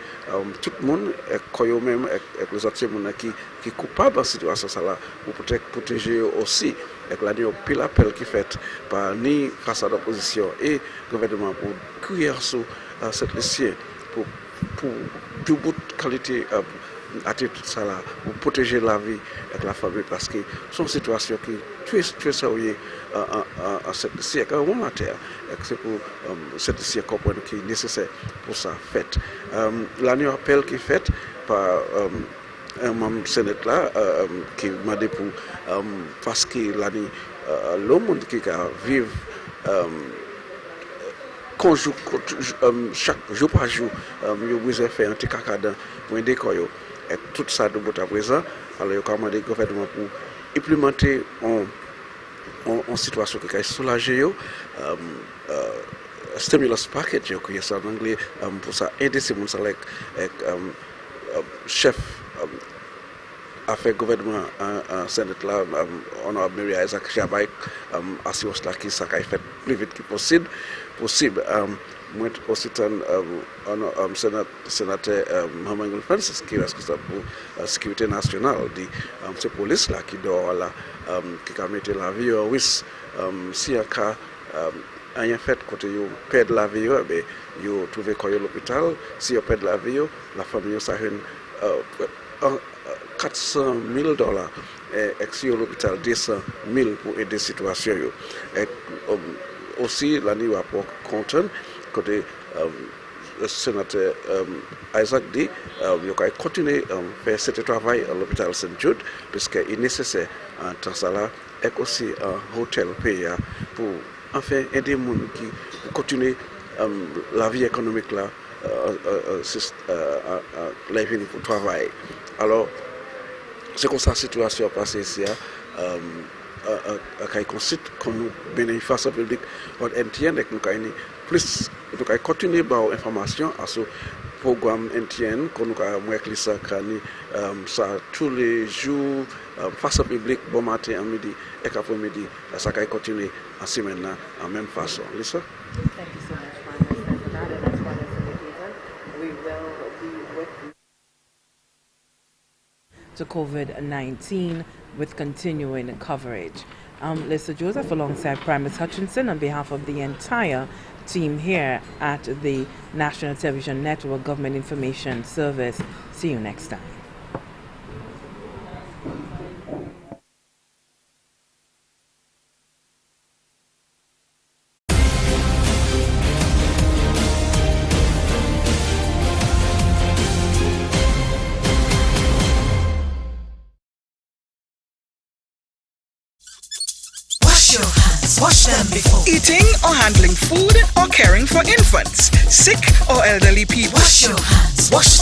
tout le monde et quand même avec les autres monde qui coupables dans cette situation ça là pour protéger aussi avec la pile appel qui fait par ni face à l'opposition et gouvernement pour crier sur cette liste pour du bout de qualité à tout ça là pour protéger la vie avec la famille parce que c'est une situation qui très sérieuse à cette siècle au moment terre et c'est pour cette siècle comprendre qui est nécessaire pour ça fait l'année appel qui fait par un membre sénat là qui m'a dit pour parce que l'année l'homme qui vivre chaque jour par jour il besoin faire un petit caca pour décorer et tout ça de bout à présent alors il a commandé le gouvernement pour implémenter en situation qui est soulagée, stimulus package, qui est en anglais, pour ça aider ces gens avec chef affaires gouvernement Sénat là, honorable Mary Isaac Chabaïk, assurance là qui ça a fait plus vite que possible. Moi aussi sénateur Mohamed Francis qui est responsable pour la sécurité nationale de ces police là qui doit là qui a mis la vie au risque si un cas rien fait côté yo perdre la vie ben yo trouver quoi l'hôpital si yo perdre la vie la famille ça $400,000 et si l'hôpital $200,000 pour aider situation yo et aussi l'année rapport content côté le sénateur Isaac dit il faut continuer à faire ce travail à l'hôpital Saint-Jude puisque il est nécessaire en temps ça là et aussi un hôtel pays pour enfin aider les gens qui continuent la vie économique là la vie pour travailler. Alors c'est comme ça la situation passée ici quand consiste comme nous bénéfices publics on entend que nous plus nous continuer par information à ce programme NTN que nous avons ça ça tous les jours face au public bon matin à midi et après-midi ça va continuer en semaine en même façon. Lisa? Thank you so much, Prime Minister, for that. And as one has indicated, we will be with to COVID-19 with continuing coverage. Lisa Joseph alongside Prime Minister Hutchinson on behalf of the entire team here at the National Television Network Government Information Service. See you next time. Wash them before eating or handling food or caring for infants, sick or elderly people. Wash your hands. Wash them.